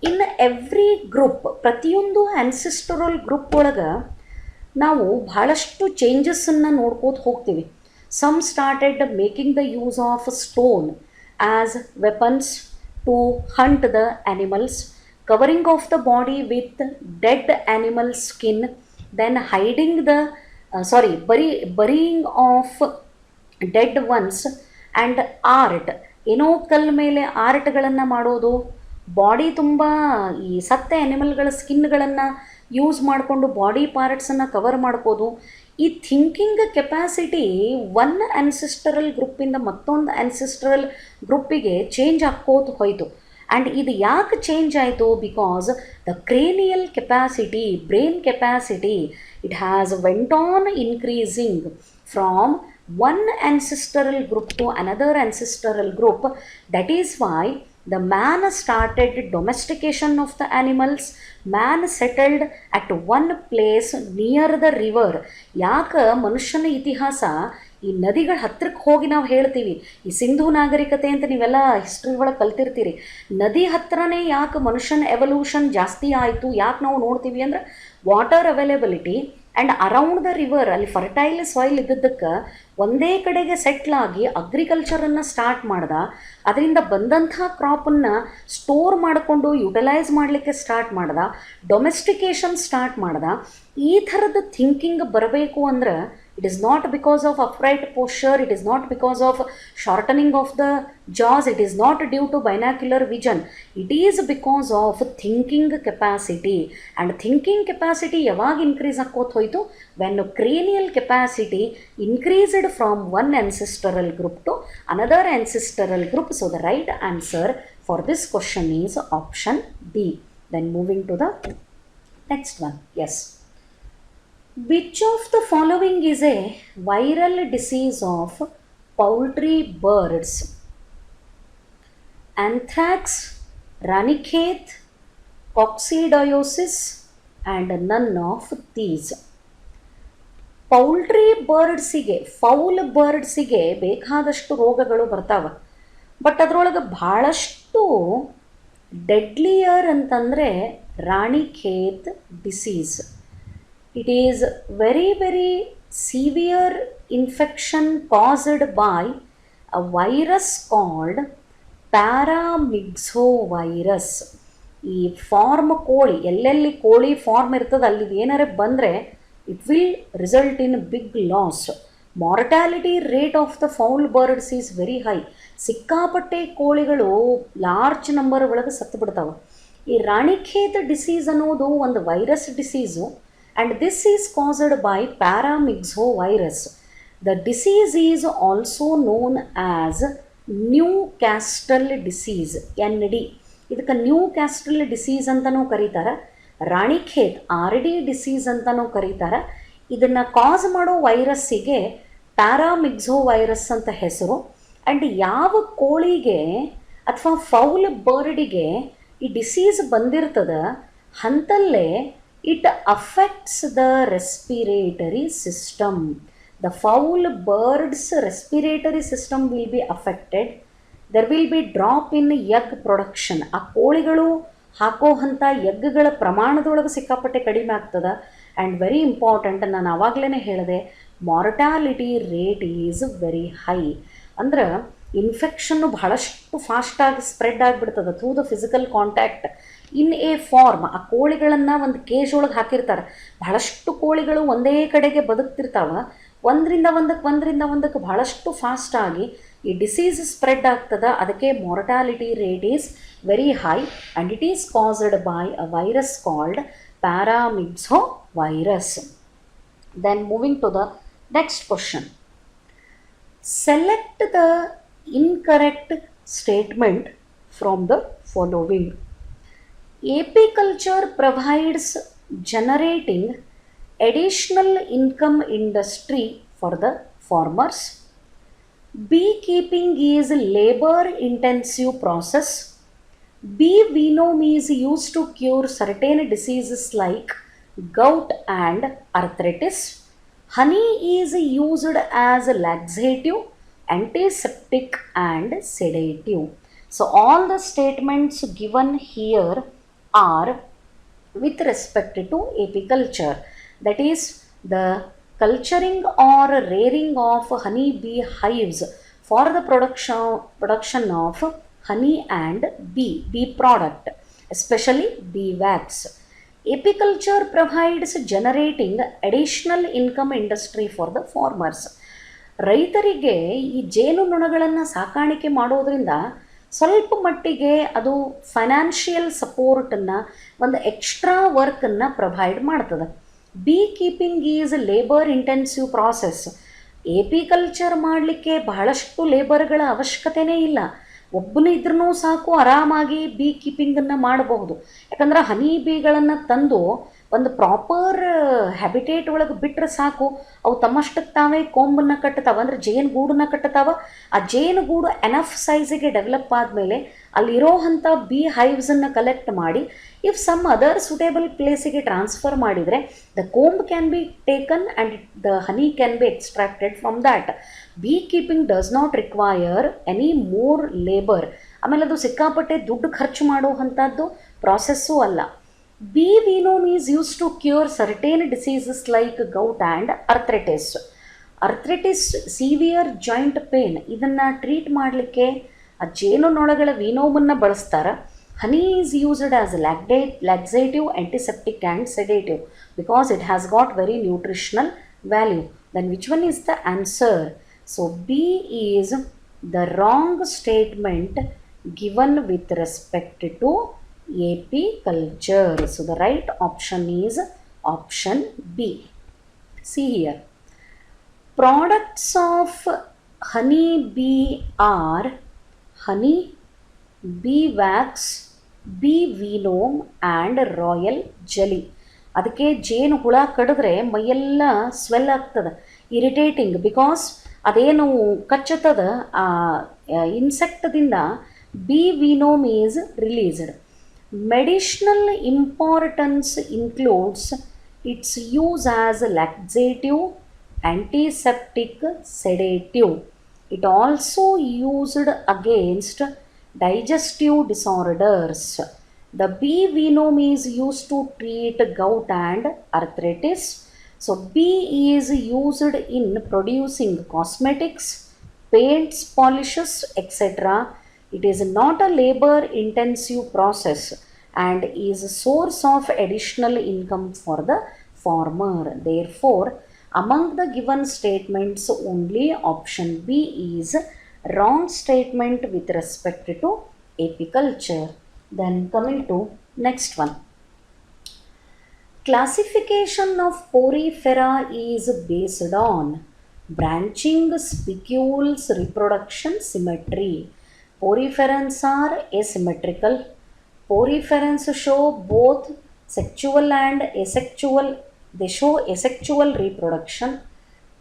ಇನ್ ಎವ್ರಿ ಗ್ರೂಪ್, ಪ್ರತಿಯೊಂದು ಆನ್ಸೆಸ್ಟರಲ್ ಗ್ರೂಪ್ ಒಳಗೆ ನಾವು ಭಾಳಷ್ಟು ಚೇಂಜಸ್ಸನ್ನು ನೋಡ್ಕೋತ ಹೋಗ್ತೀವಿ. Some started making the use of stone as weapons to hunt the animals, covering of the body with dead animal skin, then hiding the burying of dead ones, and art, ಏನೋ ಕಲ್ ಮೇಲೆ ಆರ್ಟ್ಗಳನ್ನು ಮಾಡೋದು, ಬಾಡಿ ತುಂಬ ಈ ಸತ್ತ ಆ್ಯನಿಮಲ್ಗಳ ಸ್ಕಿನ್ಗಳನ್ನು ಯೂಸ್ ಮಾಡಿಕೊಂಡು ಬಾಡಿ ಪಾರ್ಟ್ಸನ್ನು ಕವರ್ ಮಾಡ್ಕೋದು. ಈ ಥಿಂಕಿಂಗ್ ಕೆಪಾಸಿಟಿ ಒನ್ ಆನ್ಸೆಸ್ಟರಲ್ ಗ್ರೂಪಿಂದ ಮತ್ತೊಂದು ಆನ್ಸೆಸ್ಟರಲ್ ಗ್ರೂಪಿಗೆ ಚೇಂಜ್ ಆಕ್ಕೋತ ಹೋಯಿತು. ಆ್ಯಂಡ್ ಇದು ಯಾಕೆ ಚೇಂಜ್ ಆಯಿತು? Because the cranial capacity, brain capacity, it has went on increasing from one ancestral group to another ancestral group. That is why the man started domestication of the animals. Man settled at one place near the river. ಯಾಕೆ ಮನುಷ್ಯನ ಇತಿಹಾಸ ಈ ನದಿಗಳ ಹತ್ರಕ್ಕೆ ಹೋಗಿ ನಾವು ಹೇಳ್ತೀವಿ. ಈ ಸಿಂಧು ನಾಗರಿಕತೆ ಅಂತ ನೀವೆಲ್ಲ ಹಿಸ್ಟ್ರಿ ಒಳಗೆ ಕಲ್ತಿರ್ತೀರಿ. ನದಿ ಹತ್ರನೇ ಯಾಕೆ ಮನುಷ್ಯನ ಎವಲ್ಯೂಷನ್ ಜಾಸ್ತಿ ಆಯಿತು, ಯಾಕೆ ನಾವು ನೋಡ್ತೀವಿ ಅಂದ್ರೆ water availability and around the river ಅಲ್ಲಿ ಫರ್ಟೈಲ್ ಸಾಯಿಲ್ ಇದ್ದದ್ದಕ್ಕೆ ಒಂದೇ ಕಡೆಗೆ ಸೆಟ್ಲಾಗಿ ಅಗ್ರಿಕಲ್ಚರನ್ನು ಸ್ಟಾರ್ಟ್ ಮಾಡ್ದ. ಅದರಿಂದ ಬಂದಂಥ ಕ್ರಾಪನ್ನು ಸ್ಟೋರ್ ಮಾಡಿಕೊಂಡು ಯುಟಿಲೈಸ್ ಮಾಡಲಿಕ್ಕೆ ಸ್ಟಾರ್ಟ್ ಮಾಡ್ದ, ಡೊಮೆಸ್ಟಿಕೇಷನ್ ಸ್ಟಾರ್ಟ್ ಮಾಡ್ದ. ಈ ಥರದ ಥಿಂಕಿಂಗ್ ಬರಬೇಕು ಅಂದ್ರೆ it is not because of upright posture, it is not because of shortening of the jaws, it is not due to binocular vision, it is because of thinking capacity. And thinking capacity ಯಾವಾಗ increase ಆಕ್ಕೋತ ಹೋಯಿತು? when cranial capacity increased from one ancestral group to another ancestral group. So the right answer for this question is option B. Then moving to the next one. Yes. Which of the following is a viral disease of poultry birds? Anthrax, ranicate, coccidiosis, and none of these. Poultry ಬರ್ಡ್ಸಿಗೆ, fowl ಬರ್ಡ್ಸಿಗೆ ಬೇಕಾದಷ್ಟು ರೋಗಗಳು ಬರ್ತಾವೆ. But ಅದರೊಳಗೆ ಭಾಳಷ್ಟು deadlier ಅಂತಂದರೆ Ranikhet disease. It is very severe infection caused by a virus called ಪ್ಯಾರಾಮಿಕ್ಸೋವೈರಸ್. ಈ form ಕೋಳಿ, ಎಲ್ಲೆಲ್ಲಿ ಕೋಳಿ ಫಾರ್ಮ್ ಇರ್ತದೆ ಅಲ್ಲಿ ಏನಾರ ಬಂದರೆ it will result in big loss. Mortality rate of the fowl birds is very high. ಸಿಕ್ಕಾಪಟ್ಟೆ ಕೋಳಿಗಳು ಲಾರ್ಜ್ ನಂಬರ್ ಒಳಗೆ ಸತ್ತು ಬಿಡ್ತಾವೆ. ಈ ರಾಣಿಖೇತ್ ಡಿಸೀಸ್ ಅನ್ನೋದು ಒಂದು virus disease, and this is caused by paramyxovirus. The disease is also known as Newcastle disease, ND. ಇದಕ್ಕೆ Newcastle disease ಅಂತಲೂ ಕರೀತಾರೆ, ರಾಣಿಖೇತ್ RD ಡಿಸೀಸ್ ಅಂತಲೂ ಕರೀತಾರೆ. ಇದನ್ನು ಕಾಸ್ ಮಾಡೋ ವೈರಸ್ಸಿಗೆ ಪ್ಯಾರಾಮಿಕ್ಸೋವೈರಸ್ ಅಂತ ಹೆಸರು. ಆ್ಯಂಡ್ ಯಾವ ಕೋಳಿಗೆ ಅಥವಾ ಫೌಲ್ ಬರ್ಡಿಗೆ ಈ ಡಿಸೀಸ್ ಬಂದಿರ್ತದೆ ಅಂತಲ್ಲೇ it affects the respiratory system. The foul bird's respiratory system will be affected. There will be drop in egg production. ಆ ಕೋಳಿಗಳು ಹಾಕೋ ಅಂಥ ಎಗ್ಗಳ ಪ್ರಮಾಣದೊಳಗೆ ಸಿಕ್ಕಾಪಟ್ಟೆ ಕಡಿಮೆ ಆಗ್ತದೆ. ಆ್ಯಂಡ್ ವೆರಿ ಇಂಪಾರ್ಟೆಂಟ್, ನಾನು ಆವಾಗಲೇ ಹೇಳಿದೆ, mortality rate is very high. ಅಂದ್ರೆ ಇನ್ಫೆಕ್ಷನ್ನು ಬಹಳಷ್ಟು ಫಾಸ್ಟಾಗಿ ಸ್ಪ್ರೆಡ್ ಆಗಿಬಿಡ್ತದೆ through the physical contact in a farm. ಆ ಕೋಳಿಗಳನ್ನು ಒಂದು ಕೇಜ್ ಒಳಗೆ ಹಾಕಿರ್ತಾರೆ. ಬಹಳಷ್ಟು ಕೋಳಿಗಳು ಒಂದೇ ಕಡೆಗೆ ಬದುಕ್ತಿರ್ತಾವೆ. ಒಂದರಿಂದ ಒಂದಕ್ಕೆ ಬಹಳಷ್ಟು ಫಾಸ್ಟಾಗಿ ಈ ಡಿಸೀಸ್ ಸ್ಪ್ರೆಡ್ ಆಗ್ತದೆ. ಅದಕ್ಕೆ mortality rate is very high and it is caused by a virus called paramyxovirus. Then moving to the next question. Select the incorrect statement from the following. Apiculture provides generating additional income industry for the farmers. Beekeeping is labor intensive process. Bee venom is used to cure certain diseases like gout and arthritis. Honey is used as a laxative, antiseptic and sedative. So all the statements given here are with respect to apiculture. That is the culturing or rearing of honey bee hives for the production of honey and bee product, especially bee wax. Apiculture provides generating additional income industry for the farmers. ರೈತರಿಗೆ ಈ ಜೇನುನೊಣಗಳನ್ನು ಸಾಕಾಣಿಕೆ ಮಾಡೋದ್ರಿಂದ ಸ್ವಲ್ಪ ಮಟ್ಟಿಗೆ ಅದು financial ಸಪೋರ್ಟನ್ನು, ಒಂದು extra ವರ್ಕನ್ನು provide ಮಾಡ್ತದೆ. Beekeeping is labour intensive process. Apiculture ಮಾಡಲಿಕ್ಕೆ ಬಹಳಷ್ಟು ಲೇಬರ್ಗಳ ಅವಶ್ಯಕತೆಯೇ ಇಲ್ಲ. ಒಬ್ಬನೇ ಇದ್ರೂ ಸಾಕು, ಆರಾಮಾಗಿ ಬೀ ಕೀಪಿಂಗನ್ನು ಮಾಡಬಹುದು. ಯಾಕಂದ್ರೆ ಹನಿ ಬೀಗಳನ್ನು ತಂದು ಒಂದು ಪ್ರಾಪರ್ ಹ್ಯಾಬಿಟೇಟ್ ಒಳಗೆ ಬಿಟ್ಟರೆ ಸಾಕು, ಅವು ತಮ್ಮಷ್ಟಕ್ಕೆ ತಾವೇ ಕೊಂಬನ್ನು ಕಟ್ಟುತ್ತಾವೆ, ಅಂದರೆ ಜೇನುಗೂಡನ್ನ ಕಟ್ಟುತ್ತಾವೆ. ಆ ಜೇನುಗೂಡು ಎನಫ್ ಸೈಜಿಗೆ ಡೆವಲಪ್ ಆದಮೇಲೆ ಅಲ್ಲಿರೋ ಅಂಥ ಬೀ ಹೈವ್ಸನ್ನು ಕಲೆಕ್ಟ್ ಮಾಡಿ ಇಫ್ ಸಮ್ ಅದರ್ ಸೂಟೇಬಲ್ ಪ್ಲೇಸಿಗೆ ಟ್ರಾನ್ಸ್ಫರ್ ಮಾಡಿದರೆ the comb can be taken and the honey can be extracted from that. Beekeeping does not require any more labour. ಆಮೇಲೆ ಅದು ಸಿಕ್ಕಾಪಟ್ಟೆ ದುಡ್ಡು ಖರ್ಚು ಮಾಡುವಂಥದ್ದು ಪ್ರಾಸೆಸ್ಸೂ ಅಲ್ಲ. Bee venom is used to cure certain diseases like gout and arthritis. Arthritis, severe joint pain, ಇದನ್ನು treat ಮಾಡಲಿಕ್ಕೆ ಆ ಜೇನುನೊಣಗಳ ವಿನೋಮನ್ನು ಬಳಸ್ತಾರೆ. Honey is used as laxative, antiseptic and sedative because it has got very nutritional value. Then which one is the answer? So B is the wrong statement given with respect to apiculture. So the right option is option B. See here. Products of honey bee are honey, bee wax, bee venom and royal jelly. ಅದಕ್ಕೆ ಜೇನು ಹುಳ ಕಡಿದ್ರೆ ಮೈಯೆಲ್ಲ swell ಆಗ್ತದೆ, irritating, because ಅದೇನು ಕಚ್ಚುತ್ತದ ಆ ಇನ್ಸೆಕ್ಟ್ದಿಂದ bee venom is released. Medicinal importance includes its use as laxative, antiseptic, sedative. It also used against digestive disorders. The bee venom is used to treat gout and arthritis. So bee is used in producing cosmetics, paints, polishes, etc. It is not a labor intensive process and is a source of additional income for the farmer. Therefore, among the given statements, only option B is wrong statement with respect to apiculture. Then coming to next one. Classification of Porifera is based on branching spicules reproduction symmetry. Poriferans are asymmetrical. Poriferans show both sexual and asexual. They show asexual reproduction.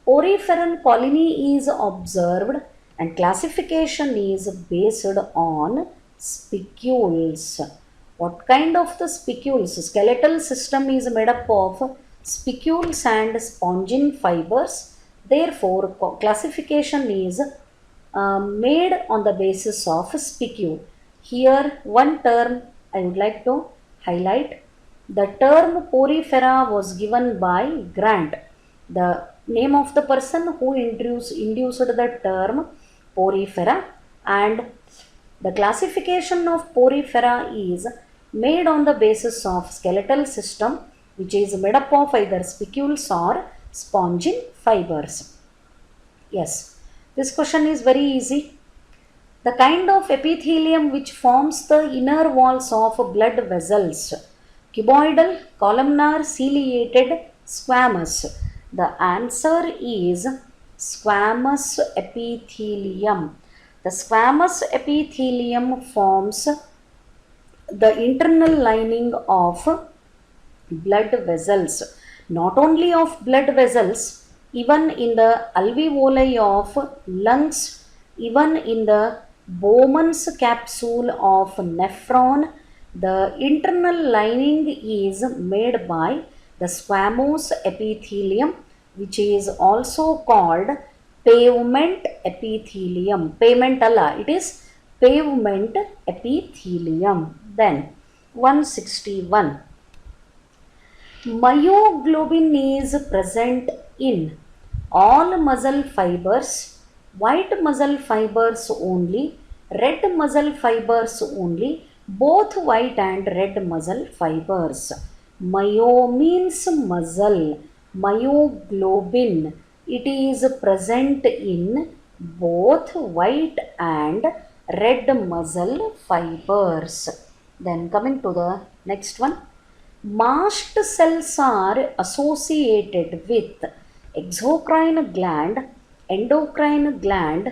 Poriferan colony is observed and classification is based on spicules. What kind of the spicules? Skeletal system is made up of spicules and spongin fibers. Therefore, classification is made on the basis of spicule. Here, one term I would like to highlight. The term porifera was given by Grant. The name of the person who induced the term porifera, and the classification of porifera is made on the basis of skeletal system, which is made up of either spicules or spongin fibers. Yes, this question is very easy. The kind of epithelium which forms the inner walls of blood vessels: cuboidal, columnar, ciliated, squamous. The answer is squamous epithelium. The squamous epithelium forms the internal lining of blood vessels. Not only of blood vessels, even in the alveoli of lungs, even in the Bowman's capsule of nephron, the internal lining is made by the squamous epithelium, which is also called pavement epithelium. Pavement alla, it is pavement epithelium. Then 161. Myoglobin is present in all muscle fibers, white muscle fibers only, red muscle fibers only, both white and red muscle fibers. Myo means muscle. Myoglobin, it is present in both white and red muscle fibers. Then coming to the next one. Mast cells are associated with exocrine gland, endocrine gland,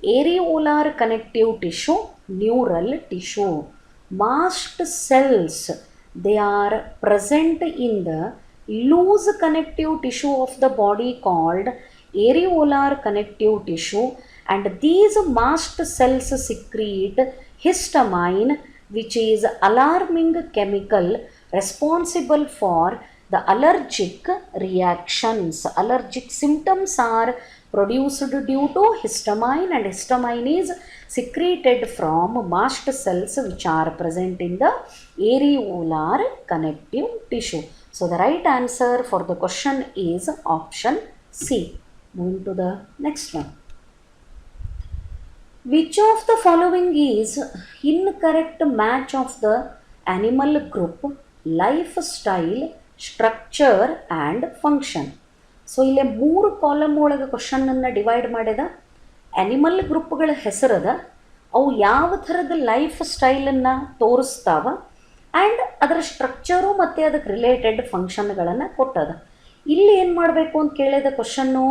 areolar connective tissue, neural tissue. Mast cells, they are present in the loose connective tissue of the body called areolar connective tissue, and these mast cells secrete histamine, which is alarming chemical responsible for the allergic reactions. Allergic symptoms are produced due to histamine, and histamine is secreted from mast cells which are present in the areolar connective tissue. So the right answer for the question is option C. Moving to the next one. Which of the following is incorrect match of the animal group, lifestyle, structure and function? So ಇಲ್ಲಿ 3 column ಒಳಗೆ ಕ್ವಶನನ್ನು divide ಮಾಡಿದ. Animal ಗ್ರೂಪ್ಗಳ ಹೆಸರದ, ಅವು ಯಾವ ಥರದ life ಸ್ಟೈಲನ್ನು ತೋರಿಸ್ತಾವ and ಅದರ structure ಮತ್ತು ಅದಕ್ಕೆ related ಫಂಕ್ಷನ್ಗಳನ್ನು ಕೊಟ್ಟದ. ಇಲ್ಲಿ ಏನು ಮಾಡಬೇಕು ಅಂತ ಕೇಳಿದ question,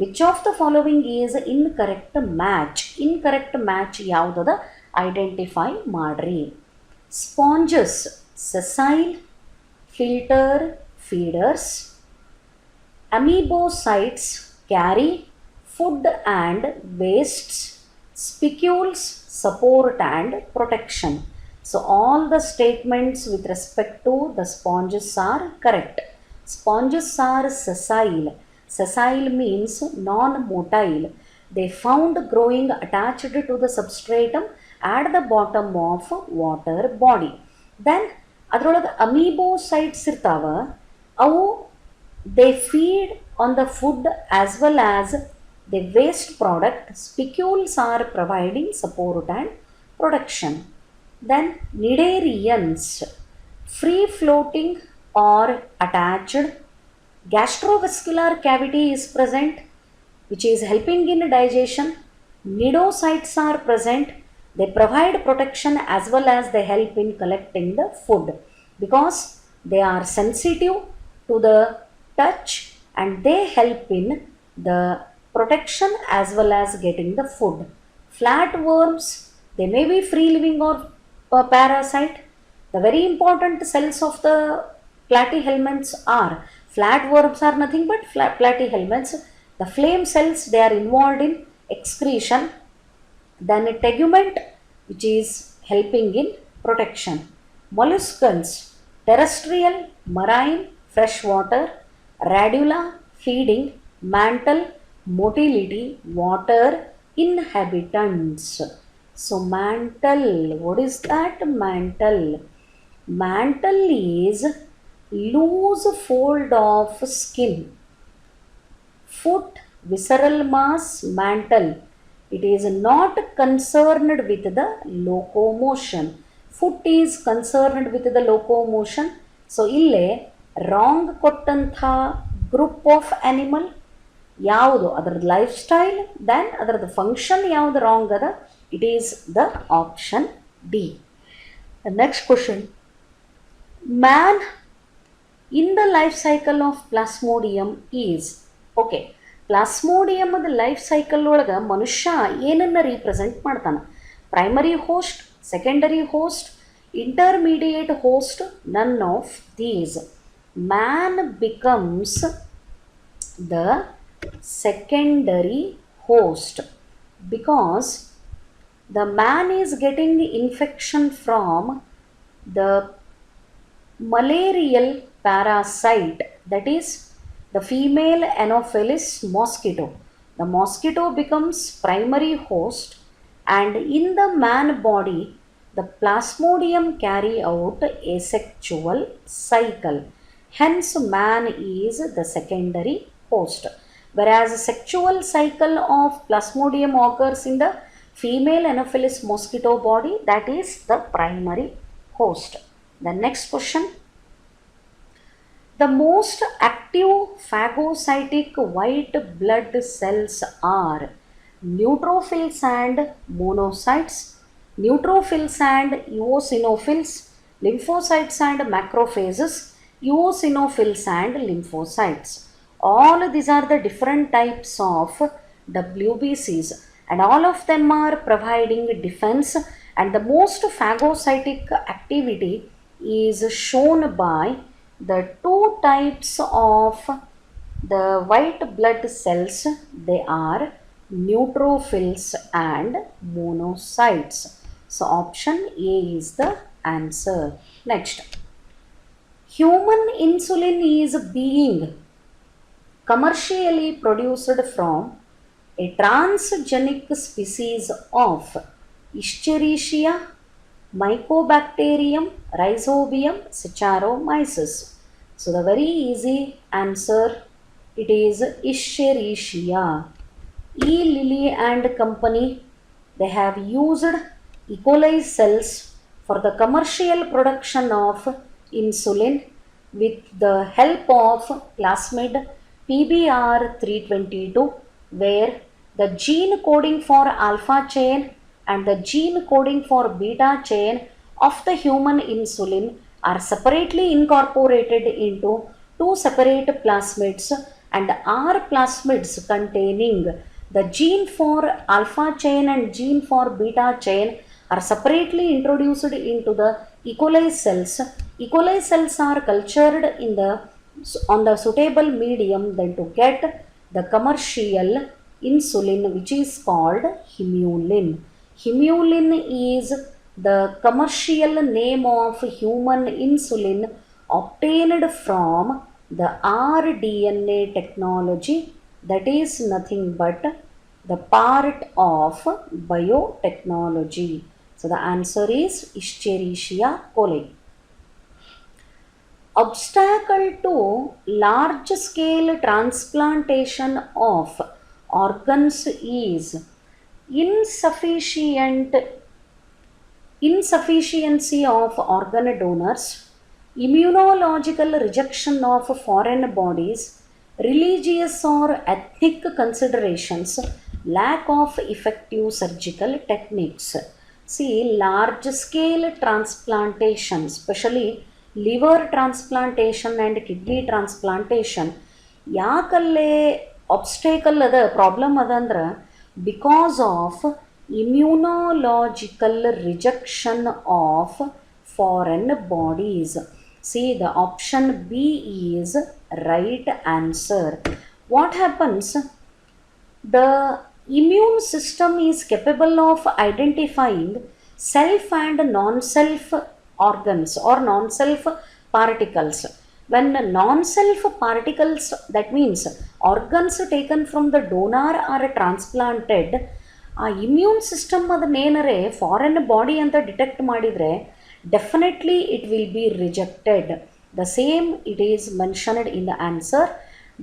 which of the following is incorrect match. Incorrect match ಯಾವುದದ ಐಡೆಂಟಿಫೈ ಮಾಡಿರಿ. Sponges sessile, filter feeders. Amoebocytes carry food and wastes. Spicules support and protection. So all the statements with respect to the sponges are correct. Sponges are sessile. Sessile means non-motile. They found growing attached to the substratum at the bottom of water body. Then ಅದರೊಳಗೆ amoebocytes ಇರ್ತಾವ. ಅವು they feed on the food as well as the waste product, spicules are providing support and protection. Then nidarians, free floating or attached. Gastrovascular cavity is present, which is helping in digestion. Nidocytes are present. They provide protection as well as they help in collecting the food because they are sensitive to the touch and they help in the protection as well as getting the food. Flatworms, they may be free living or parasite. The very important cells of the platyhelminths are, flatworms are nothing but platyhelminths. The flame cells, they are involved in excretion. Then a tegument, which is helping in protection. Molluscans, terrestrial, marine, freshwater, radula, feeding, mantle, motility, water inhabitants. So mantle, what is that? Mantle is loose fold of skin. Foot, visceral mass, mantle. It is not concerned with the locomotion. Foot is concerned with the locomotion. So ille wrong kottantha group of animal ಯಾವುದು ಅದರದ್ದು lifestyle then ಅದರದ್ದು function ಯಾವುದು wrong ಅದ, it is the option D. Next question, man in the life cycle of Plasmodium is. Okay, ಪ್ಲಾಸ್ಮೋಡಿಯಮದ life cycle ಒಳಗೆ ಮನುಷ್ಯ ಏನನ್ನು represent ಮಾಡ್ತಾನೆ? Primary host, secondary host, intermediate host, none of these. Man becomes the secondary host because the man is getting the infection from the malarial parasite, that is the female Anopheles mosquito. The mosquito becomes primary host and in the man body the plasmodium carry out asexual cycle. Hence man is the secondary host, whereas a sexual cycle of plasmodium occurs in the female Anopheles mosquito body, that is the primary host. The next question, the most active phagocytic white blood cells are neutrophils and monocytes, neutrophils and eosinophils, lymphocytes and macrophages, eosinophils and lymphocytes. All these are the different types of WBCs and all of them are providing defense, and the most phagocytic activity is shown by the two types of the white blood cells. They are neutrophils and monocytes. So option A is the answer. Next, human insulin is being commercially produced from a transgenic species of Escherichia, Mycobacterium, Rhizobium, Saccharomyces. So the very easy answer, it is Escherichia. E. Lilly and company, they have used E. coli cells for the commercial production of insulin with the help of plasmid PBR 322, where the gene coding for alpha chain and the gene coding for beta chain of the human insulin are separately incorporated into two separate plasmids, and are plasmids containing the gene for alpha chain and gene for beta chain are separately introduced into the E. coli cells. E. coli cells are cultured on the suitable medium then to get the commercial insulin, which is called Humulin. Humulin is the commercial name of human insulin obtained from the rDNA technology, that is nothing but the part of biotechnology. So the answer is Escherichia coli. Obstacle to large scale transplantation of organs is insufficient insufficiency of organ donors, immunological rejection of foreign bodies, religious or ethnic considerations, lack of effective surgical techniques. See, large scale transplantation, especially liver transplantation and kidney transplantation, ಯಾಕಲ್ಲೇ ಆಬ್ಸ್ಟೇಕಲ್ ಅದ problem ಅದ ಅಂದ್ರೆ because of immunological rejection of foreign bodies. See, the option B is right answer. What happens? The immune system is capable of identifying self and non-self organs or non-self particles. When non-self particles, that means organs taken from the donor are transplanted, ಆ immune system ಅದನ್ನೇನರೆ foreign body ಅಂತ detect ಮಾಡಿದರೆ definitely it will be rejected. The same it is mentioned in the answer.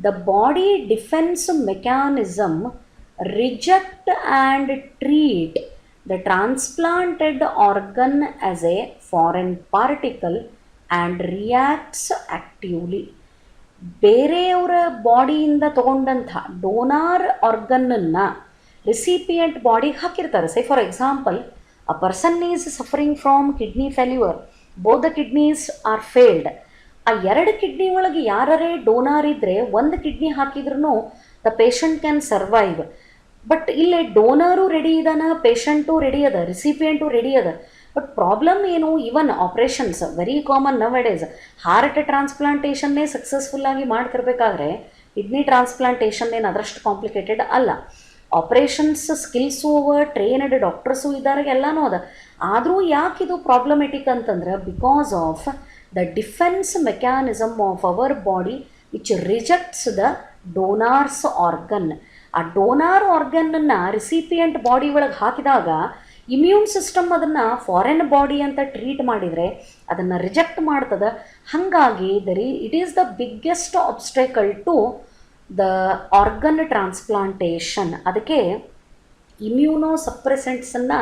The body defence mechanism reject and treat the transplanted organ as A foreign particle and reacts actively. ಬೇರೆಯವರ ಬಾಡಿಯಿಂದ ತಗೊಂಡಂಥ donor ಆರ್ಗನ್ನನ್ನು recipient ಬಾಡಿಗೆ ಹಾಕಿರ್ತಾರೆ. Say for example, a person is suffering from kidney failure, both the kidneys R failed. ಆ ಎರಡು kidney ಒಳಗೆ ಯಾರೇ donor ಇದ್ದರೆ ಒಂದು ಕಿಡ್ನಿ ಹಾಕಿದ್ರೂ the patient can survive. But ಇಲ್ಲಿ ಡೋನರು ರೆಡಿ ಇದಾನ, ಪೇಷಂಟು ರೆಡಿ ಅದ, ರಿಸಿಪಿಯೆಂಟು ರೆಡಿ ಅದ. ಬಟ್ ಪ್ರಾಬ್ಲಮ್ ಏನು, even operations very common nowadays. Heart ಟ್ರಾನ್ಸ್ಪ್ಲಾಂಟೇಷನ್ನೇ ಸಕ್ಸಸ್ಫುಲ್ಲಾಗಿ ಮಾಡ್ತಿರ್ಬೇಕಾದ್ರೆ ಕಿಡ್ನಿ ಟ್ರಾನ್ಸ್ಪ್ಲಾಂಟೇಷನ್ ಏನು ಅದರಷ್ಟು ಕಾಂಪ್ಲಿಕೇಟೆಡ್ ಅಲ್ಲ. ಆಪ್ರೇಷನ್ಸ್ ಸ್ಕಿಲ್ಸು ಅವ, ಟ್ರೈನ್ಡ್ ಡಾಕ್ಟರ್ಸು ಇದ್ದಾರೆ, ಎಲ್ಲನೂ ಅದ. ಆದರೂ ಯಾಕಿದು ಪ್ರಾಬ್ಲಮೆಟಿಕ್ ಅಂತಂದ್ರೆ because of the defence mechanism of our body which rejects the donor's organ. ಆ ಡೋನಾರ್ ಆರ್ಗನ್ನನ್ನು ರಿಸಿಪಿಯೆಂಟ್ ಬಾಡಿ ಒಳಗೆ ಹಾಕಿದಾಗ ಇಮ್ಯೂನ್ ಸಿಸ್ಟಮ್ ಅದನ್ನು ಫಾರಿನ್ ಬಾಡಿ ಅಂತ ಟ್ರೀಟ್ ಮಾಡಿದರೆ ಅದನ್ನು ರಿಜೆಕ್ಟ್ ಮಾಡ್ತದೆ. ಹಾಗಾಗಿ it is the biggest obstacle to the organ transplantation. ಅದಕ್ಕೆ ಇಮ್ಯೂನೋ ಸಪ್ರೆಸೆಂಟ್ಸನ್ನು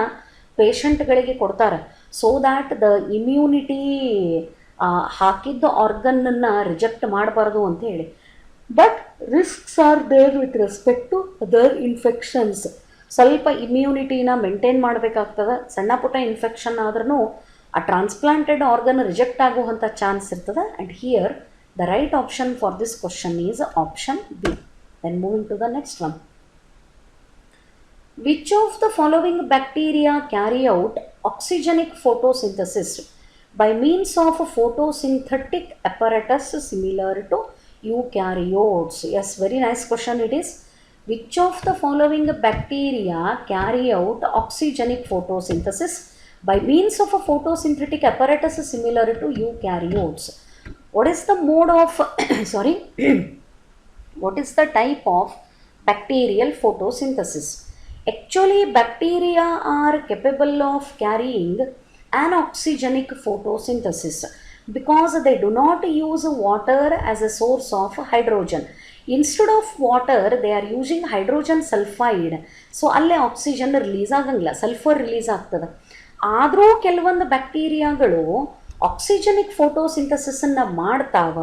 ಪೇಷಂಟ್ಗಳಿಗೆ ಕೊಡ್ತಾರೆ, ಸೊ ದ್ಯಾಟ್ ದ ಇಮ್ಯೂನಿಟಿ ಹಾಕಿದ್ದ ಆರ್ಗನ್ನನ್ನು ರಿಜೆಕ್ಟ್ ಮಾಡಬಾರ್ದು ಅಂತ ಹೇಳಿ. But risks are there with respect to other infections. ಸ್ವಲ್ಪ ಇಮ್ಯೂನಿಟಿನ ಮೇಂಟೈನ್ ಮಾಡಬೇಕಾಗ್ತದೆ. ಸಣ್ಣ ಪುಟ್ಟ ಇನ್ಫೆಕ್ಷನ್ ಆದ್ರೂ ಆ ಟ್ರಾನ್ಸ್ಪ್ಲಾಂಟೆಡ್ ಆರ್ಗನ್ ರಿಜೆಕ್ಟ್ ಆಗುವಂಥ ಚಾನ್ಸ್ ಇರ್ತದೆ. And here the right option for this question is option B. Then moving to the next one. Which of the following bacteria carry out oxygenic photosynthesis by means of a photosynthetic apparatus similar to eukaryotes? Yes, very nice question it is. Which of the following bacteria carry out oxygenic photosynthesis by means of a photosynthetic apparatus similar to eukaryotes? What is the mode of sorry what is the type of bacterial photosynthesis? Actually, bacteria are capable of carrying anoxygenic photosynthesis because they do not use water as a source of hydrogen. Instead of water they are using hydrogen sulfide. So ಅಲ್ಲೇ oxygen release ಆಗಂಗಿಲ್ಲ, sulphur release ಆಗ್ತದೆ. ಆದರೂ ಕೆಲವೊಂದು ಬ್ಯಾಕ್ಟೀರಿಯಾಗಳು ಆಕ್ಸಿಜನಿಕ್ ಫೋಟೋಸಿಂಥಸಿಸನ್ನು ಮಾಡ್ತಾವ.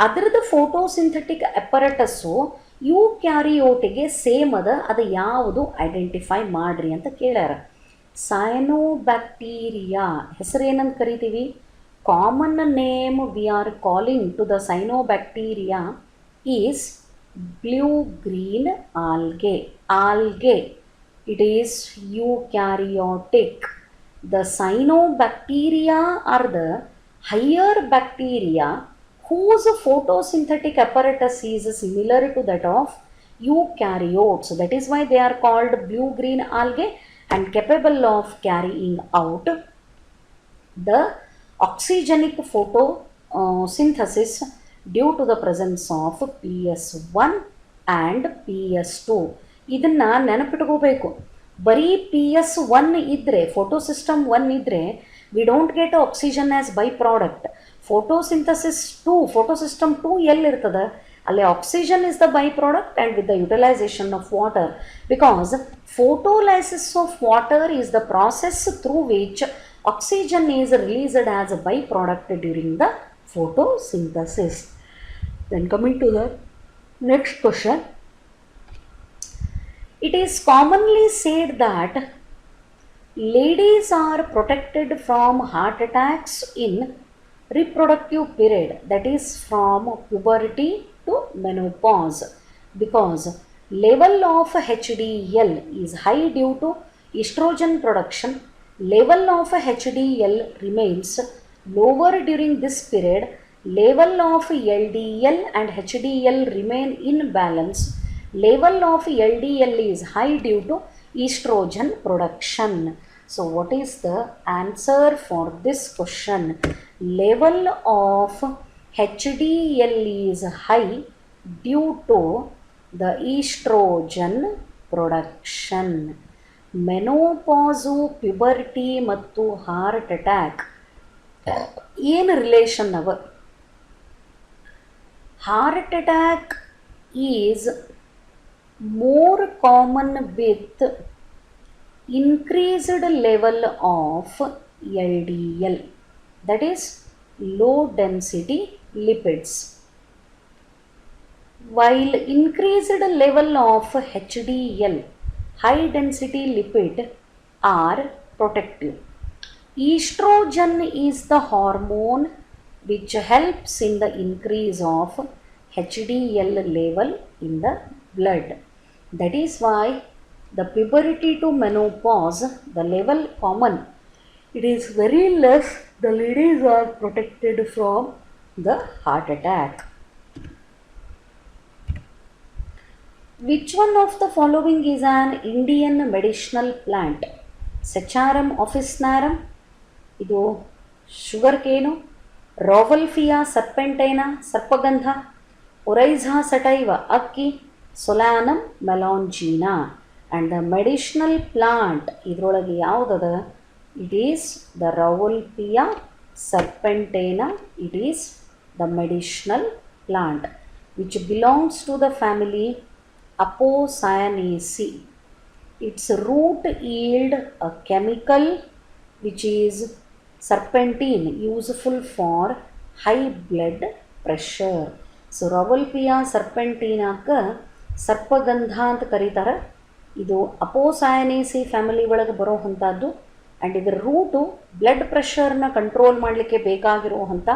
ಅದರದ್ದು photosynthetic ಅಪರಟಸ್ಸು ಯೂಕ್ಯಾರಿಯೋಟಿಗೆ same ಅದ. ಅದು ಯಾವುದು ಐಡೆಂಟಿಫೈ ಮಾಡ್ರಿ ಅಂತ ಕೇಳ್ಯಾರ. ಸೈನೋಬ್ಯಾಕ್ಟೀರಿಯಾ ಹೆಸರೇನಂತ ಕರಿತೀವಿ? Common name we are calling to the cyanobacteria is blue green algae. Algae it is eukaryotic. The cyanobacteria are the higher bacteria whose photosynthetic apparatus is similar to that of eukaryotes. That is why they are called blue-green algae and capable of carrying out the oxygenic photosynthesis due to the presence of PS1 and PS2. ಇದನ್ನು ನೆನಪಿಟ್ಕೋಬೇಕು. ಬರೀ PS1 ಇದ್ದರೆ, photosystem 1 ಇದ್ದರೆ, we don't get oxygen as by product. Photosynthesis 2, photosystem 2 ಎಲ್ಲಿರ್ತದೆ? ಅಲ್ಲಿ oxygen is the byproduct and with the utilization of water, because photolysis of water is the process through which oxygen is released as a byproduct during the photosynthesis. Then coming to the next question, it is commonly said that ladies are protected from heart attacks in reproductive period, that is from puberty to menopause, because level of HDL is high due to estrogen production. Level of HDL remains lower during this period. Level of LDL and HDL remain in balance. Level of LDL is high due to estrogen production. So what is the answer for this question? Level of HDL is high due to the estrogen production. Menopause, puberty ಮತ್ತು heart attack ಏನು relation ಅವ? Heart attack is more common with increased level of LDL, that is low density lipids, while increased level of HDL, high density lipid, are protective. Estrogen is the hormone which helps in the increase of HDL level in the blood. That is why the puberty to menopause, the level common, it is very less. The ladies are protected from the heart attack. Which one of the following is an Indian medicinal plant? Sacharum officinarum, ಇದು sugar cane. Rauvolfia serpentina ಸರ್ಪಗಂಧ. Oryza sativa ಅಕ್ಕಿ. Solanum melongena. And the medicinal plant ಇದರೊಳಗೆ ಯಾವುದದ? It is the Rauvolfia serpentina. It is the medicinal plant which belongs to the family Apocyanaceae. Its root yield a chemical which is serpentine, useful for high blood pressure. So Rauwolfia serpentina ka ಸರ್ಪಗಂಧ ಅಂತ ಕರೀತಾರೆ. ಇದು Apocynaceae family ಒಳಗೆ ಬರೋವಂಥದ್ದು. And ಇದರ root blood ಪ್ರೆಷರ್ನ control ಮಾಡಲಿಕ್ಕೆ ಬೇಕಾಗಿರುವಂಥ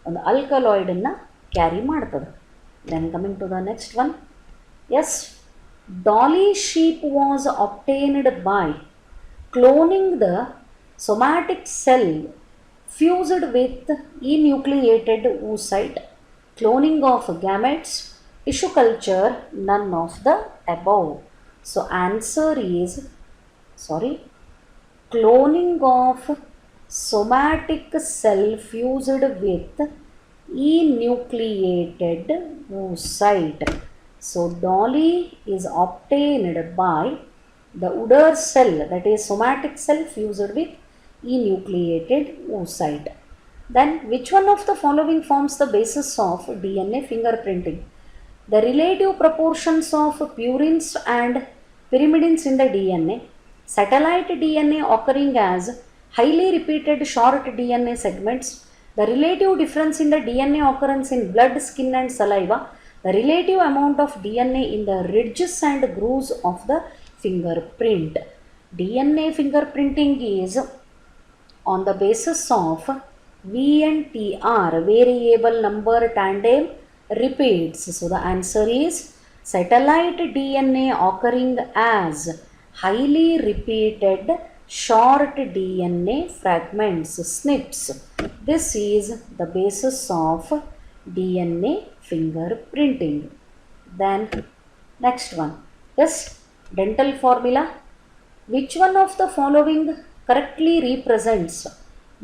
ಒಂದು ಅಲ್ಕಲಾಯ್ಡನ್ನು ಕ್ಯಾರಿ ಮಾಡ್ತದೆ. Then coming to the next one. Yes, Dolly sheep was obtained by cloning the somatic cell fused with enucleated oocyte, cloning of gametes, tissue culture, none of the above. So answer is, cloning of somatic cell fused with enucleated oocyte. So Dolly is obtained by the udder cell, that is somatic cell fused with enucleated oocyte. Then which one of the following forms the basis of DNA fingerprinting? The relative proportions of purines and pyrimidines in the DNA, satellite DNA occurring as highly repeated short DNA segments, the relative difference in the DNA occurrence in blood, skin and saliva, the relative amount of DNA in the ridges and grooves of the fingerprint. DNA fingerprinting is on the basis of VNTR, variable number tandem repeats. So the answer is satellite DNA occurring as highly repeated short DNA fragments, SNPs. This is the basis of DNA fingerprinting. Then next one is dental formula. Which one of the following correctly represents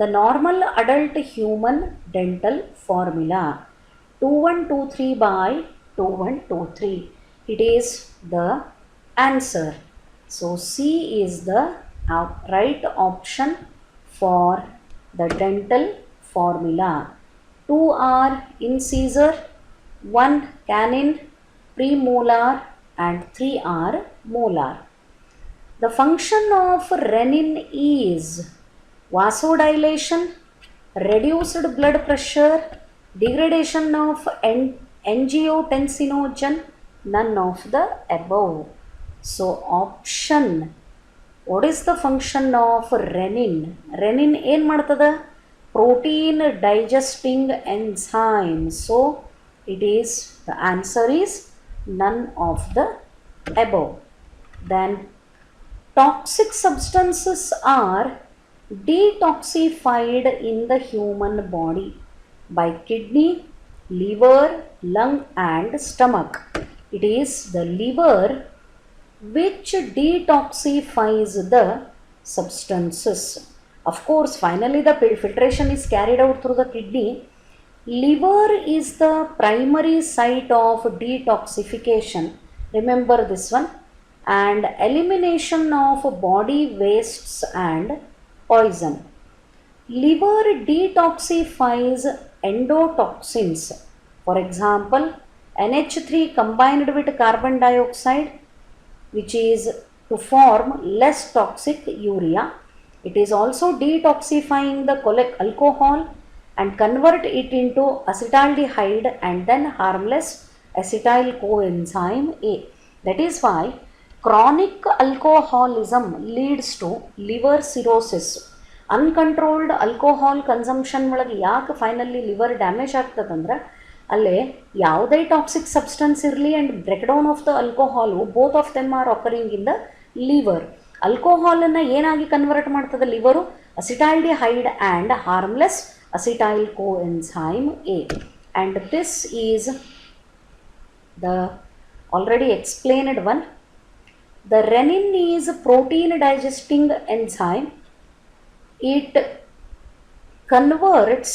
the normal adult human dental formula? 2123 by 2123. It is the answer. So C is the right option for the dental formula. 2 are incisor, 1 canine, premolar and 3 are molar. The function of renin is vasodilation, reduced blood pressure, degradation of angiotensinogen, none of the above. So option, what is the function of renin? Renin ಏನು ಮಾಡ್ತದ? Protein digesting enzyme. So it is, the answer is none of the above. Then toxic substances are detoxified in the human body by kidney, liver, lung and stomach. It is the liver which detoxifies the substances. Of course, finally the filtration is carried out through the kidney. Liver is the primary site of detoxification. Remember this one. And elimination of body wastes and poison. Liver detoxifies endotoxins. For example, NH3 combined with carbon dioxide, which is to form less toxic urea. It is also detoxifying the alcohol and convert it into acetaldehyde and then harmless acetyl coenzyme A. That is why chronic alcoholism leads to liver cirrhosis. Uncontrolled alcohol consumption ಒಳಗೆ ಯಾಕೆ finally liver damage ಆಗ್ತದಂದ್ರೆ ಅಲ್ಲೇ ಯಾವುದೇ toxic substance ಇರಲಿ and break down of the alcohol both of them are occurring in the liver. ಆಲ್ಕೋಹಾಲನ್ನು ಏನಾಗಿ convert ಮಾಡ್ತದೆ liver? Acetaldehyde and harmless acetyl coenzyme A. And this is the already explained one. The renin is protein digesting enzyme. It converts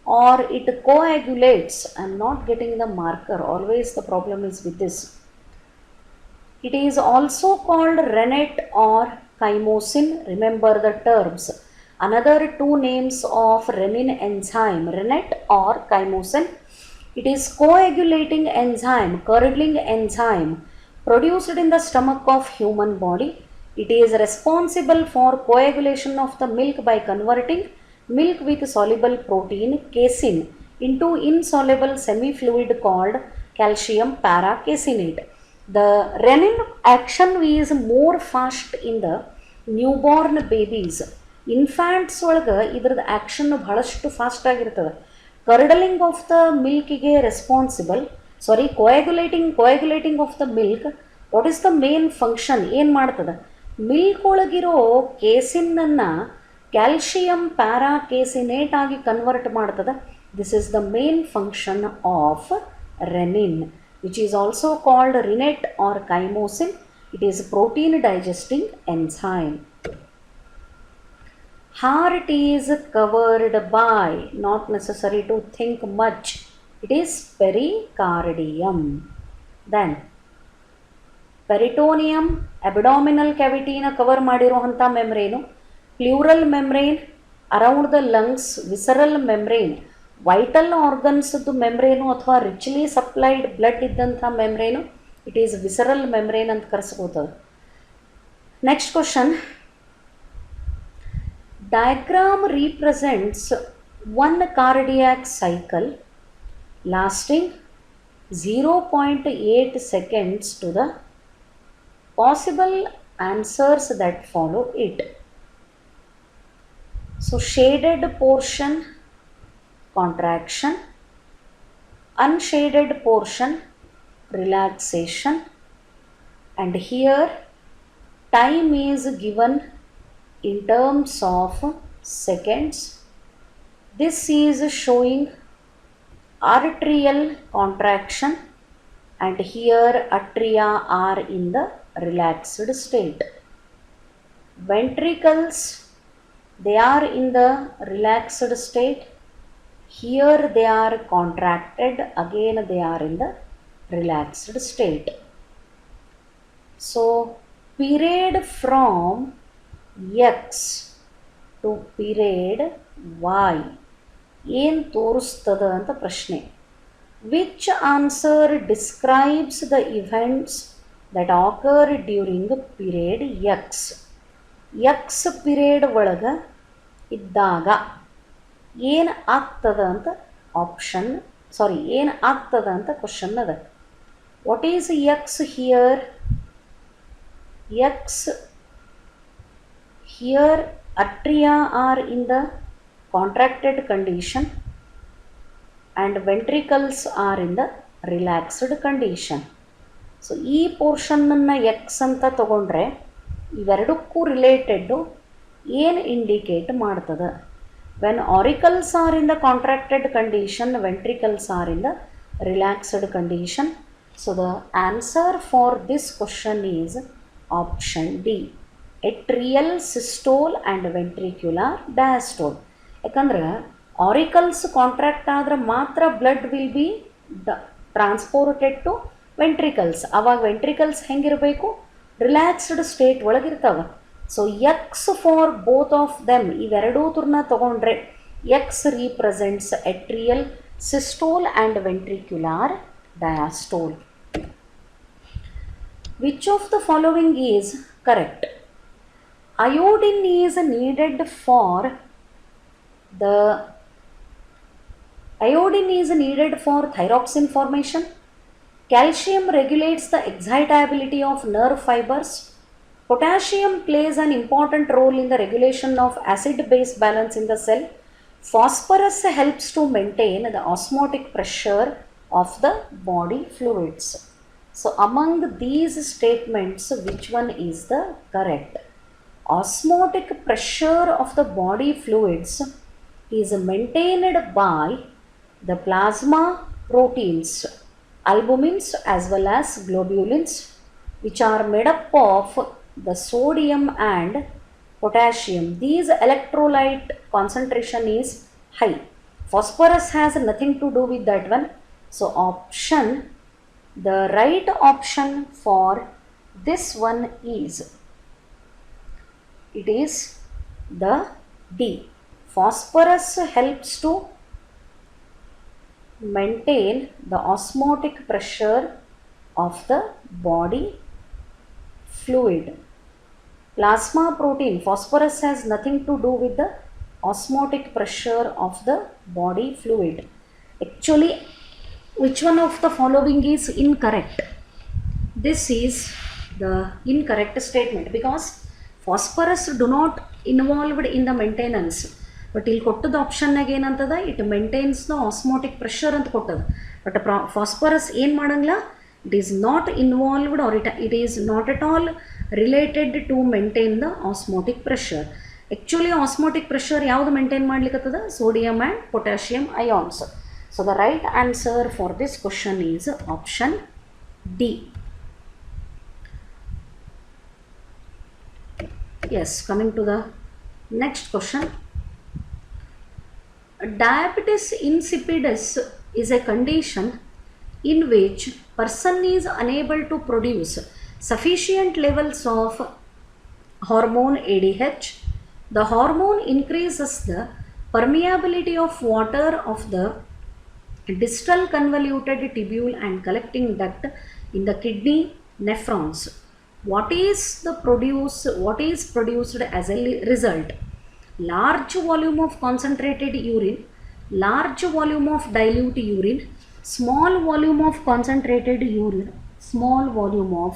or it coagulates. I am not getting the marker, always the problem is with this. It is also called rennet or chymosin. Remember the terms. Another two names of renin enzyme, rennet or chymosin. It is coagulating enzyme, curdling enzyme produced in the stomach of human body. It is responsible for coagulation of the milk by converting milk with soluble protein casein into insoluble semi-fluid called calcium paracasinate. The renin action is more fast in the newborn babies. Infants ಒಳಗೆ ಇದ್ರದ್ದು action ಬಹಳಷ್ಟು fast ಆಗಿರ್ತದೆ. Curdling of the milk ಗೆ responsible, sorry coagulating of the milk. What is the main function? ಏನು ಮಾಡ್ತದೆ? Milk ಒಳಗಿರೋ ಕೇಸಿನನ್ನು calcium ಪ್ಯಾರಾಕೇಸಿನೇಟ್ ಆಗಿ convert ಮಾಡ್ತದೆ. This is the main function of renin, which is also called rennet or chymosin. It is protein digesting enzyme. Heart is covered by, not necessary to think much, it is pericardium. Then peritoneum, abdominal cavity na cover ಮಾಡಿರುವಂಥ membrane, pleural membrane around the lungs, visceral membrane, vital ಆರ್ಗನ್ಸ್ದು membrane ಅಥವಾ richly supplied blood ಇದ್ದಂಥ membrane, it is visceral membrane ಅಂತ ಕರೆಸ್ಕೋತದೆ. Next question. Diagram represents one cardiac cycle lasting 0.8 seconds to the possible answers that follow it. So shaded portion contraction, unshaded portion relaxation, and here time is given in terms of seconds. This is showing arterial contraction and here atria are in the relaxed state. Ventricles, they are in the relaxed state. Here they are contracted, again they are in the relaxed state. So period from X to period Y ಏನು ತೋರಿಸ್ತದ ಅಂತ ಪ್ರಶ್ನೆ. Which answer describes the events that occur during period X? X period ಒಳಗೆ ಇದ್ದಾಗ ಏನು ಆಗ್ತದ ಅಂತ option ಏನು ಆಗ್ತದ ಅಂತ ಕ್ವಶನ್ ಅದ. What is X here? X here atria are in the contracted condition and ventricles are in the relaxed condition. So ಈ ಪೋರ್ಷನ್ನನ್ನು ಎಕ್ಸ್ ಅಂತ ತಗೊಂಡ್ರೆ ಇವೆರಡಕ್ಕೂ ರಿಲೇಟೆಡ್ಡು ಏನು ಇಂಡಿಕೇಟ್ ಮಾಡ್ತದೆ? When auricles are in the contracted condition, ventricles are in the relaxed condition. So the answer for this question is option D, atrial systole and ventricular diastole. ಯಾಕಂದ್ರೆ auricles contract ಆದ್ರೆ ಮಾತ್ರ blood will be transported to ventricles. ಆವಾಗ ventricles ಹೆಂಗಿರಬೇಕು? Relaxed state ಒಳಗಿರ್ತಾವೆ. So X for both of them, ಇವೆರಡೂ ತುರ್ನ ತಗೊಂಡ್ರೆ X represents ಎಟ್ರಿಯಲ್ systole and ventricular diastole. Which of the following is correct? Iodine is needed for thyroxine formation. Calcium regulates the excitability of nerve fibers. Potassium plays an important role in the regulation of acid-base balance in the cell. Phosphorus helps to maintain the osmotic pressure of the body fluids. So among these statements, which one is the correct? Osmotic pressure of the body fluids is maintained by the plasma proteins, albumins as well as globulins, which are made up of the sodium and potassium. These electrolyte concentration is high. Phosphorus has nothing to do with that one. So option, the right option for this one is, it is the D. Phosphorus helps to maintain the osmotic pressure of the body fluid. Plasma protein, phosphorus has nothing to do with the osmotic pressure of the body fluid. Actually, which one of the following is incorrect? This is the incorrect statement, because phosphorus do not involved in the maintenance. But ಇಲ್ಲಿ ಕೊಟ್ಟದ ಆಪ್ಷನ್ನಾಗ ಏನಂತದ, it maintains the osmotic pressure ಅಂತ ಕೊಟ್ಟದ. But phosphorus ಏನು ಮಾಡಂಗಿಲ್ಲ, it is not involved or it is not at all related to maintain the osmotic pressure. Actually osmotic pressure ಯಾವುದು maintain ಮಾಡ್ಲಿಕ್ಕತ್ತದ? Sodium and potassium ions. So the right answer for this question is option D. Yes, coming to the next question. Diabetes insipidus is a condition in which person is unable to produce sufficient levels of hormone ADH. The hormone increases the permeability of water of the distal convoluted tubule and collecting duct in the kidney nephrons. What is produced as a result? Large volume of concentrated urine, large volume of dilute urine, small volume of concentrated urine, small volume of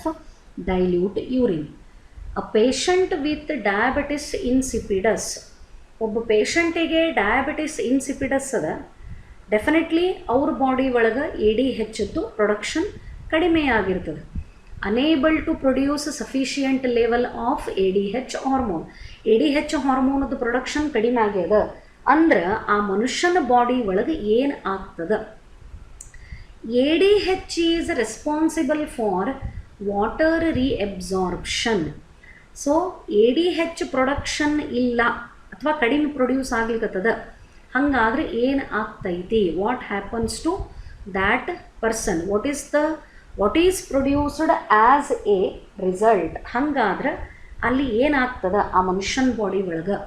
dilute urine. A patient with diabetes insipidus, ಒಬ್ಬ ಪೇಷಂಟಿಗೆ diabetes insipidus ಅದ, definitely ಅವ್ರ body ಒಳಗೆ ADH production ಕಡಿಮೆ ಆಗಿರ್ತದೆ. Unable to produce sufficient level of ADH hormone. ADH ಹಾರ್ಮೋನದ production ಕಡಿಮೆ ಆಗ್ಯದ ಅಂದ್ರೆ ಆ ಮನುಷ್ಯನ ಬಾಡಿ ಒಳಗೆ ಏನು ಆಗ್ತದೆ? ADH is responsible for water reabsorption. So ADH production ಇಲ್ಲ ಅಥವಾ ಕಡಿಮೆ ಪ್ರೊಡ್ಯೂಸ್ ಆಗ್ಲಿಕ್ಕತ್ತದ, ಹಾಗಾದ್ರೆ ಏನು ಆಗ್ತೈತಿ? What happens to that person? What is produced as a result? ಹಾಗಾದ್ರೆ ಅಲ್ಲಿ ಏನಾಗ್ತದೆ ಆ ಮನುಷ್ಯನ ಬಾಡಿ ಒಳಗೆ?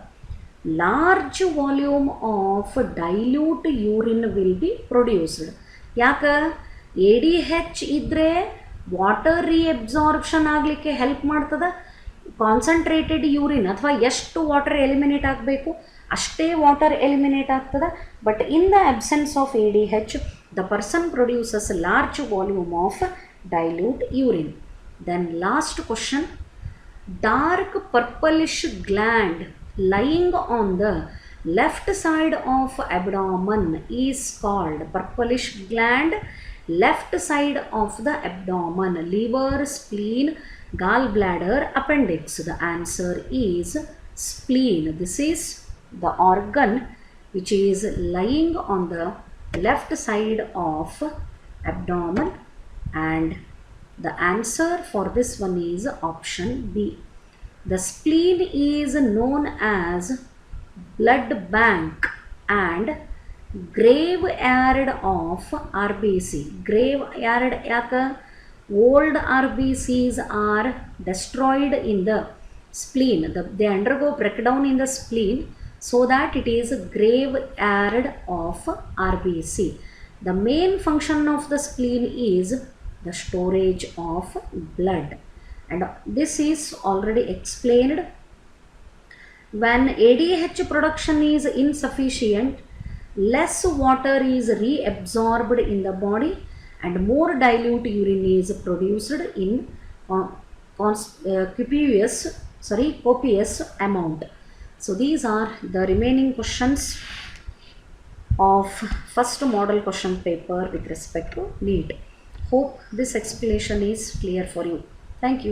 Large volume of dilute urine will be produced. ಯಾಕೆ ಎ ಡಿ ಹೆಚ್ ಇದ್ದರೆ ವಾಟರ್ ರೀಅಬ್ಸಾರ್ಪ್ಷನ್ ಆಗಲಿಕ್ಕೆ ಹೆಲ್ಪ್ ಮಾಡ್ತದೆ. ಕಾನ್ಸಂಟ್ರೇಟೆಡ್ ಯೂರಿನ್ ಅಥವಾ ಎಷ್ಟು ವಾಟರ್ ಎಲಿಮಿನೇಟ್ ಆಗಬೇಕು ಅಷ್ಟೇ ವಾಟರ್ ಎಲಿಮಿನೇಟ್ ಆಗ್ತದೆ. But in the absence of A D H the person produces large volume of dilute urine. Then last question, dark purplish gland lying on the left side of abdomen is called purplish gland left side of the abdomen, liver, spleen, gallbladder, appendix. The answer is spleen. This is the organ which is lying on the left side of abdomen, and the answer for this one is option B. The spleen is known as blood bank and graveyard of RBC. Graveyard yaka old RBCs are destroyed in the spleen. They undergo breakdown in the spleen, so that it is a graveyard of RBC. The main function of the spleen is the storage of blood, and this is already explained. When ADH production is insufficient, less water is reabsorbed in the body and more dilute urine is produced in copious amount. So these are the remaining questions of first model question paper with respect to NEET. Hope this explanation is clear for you. Thank you.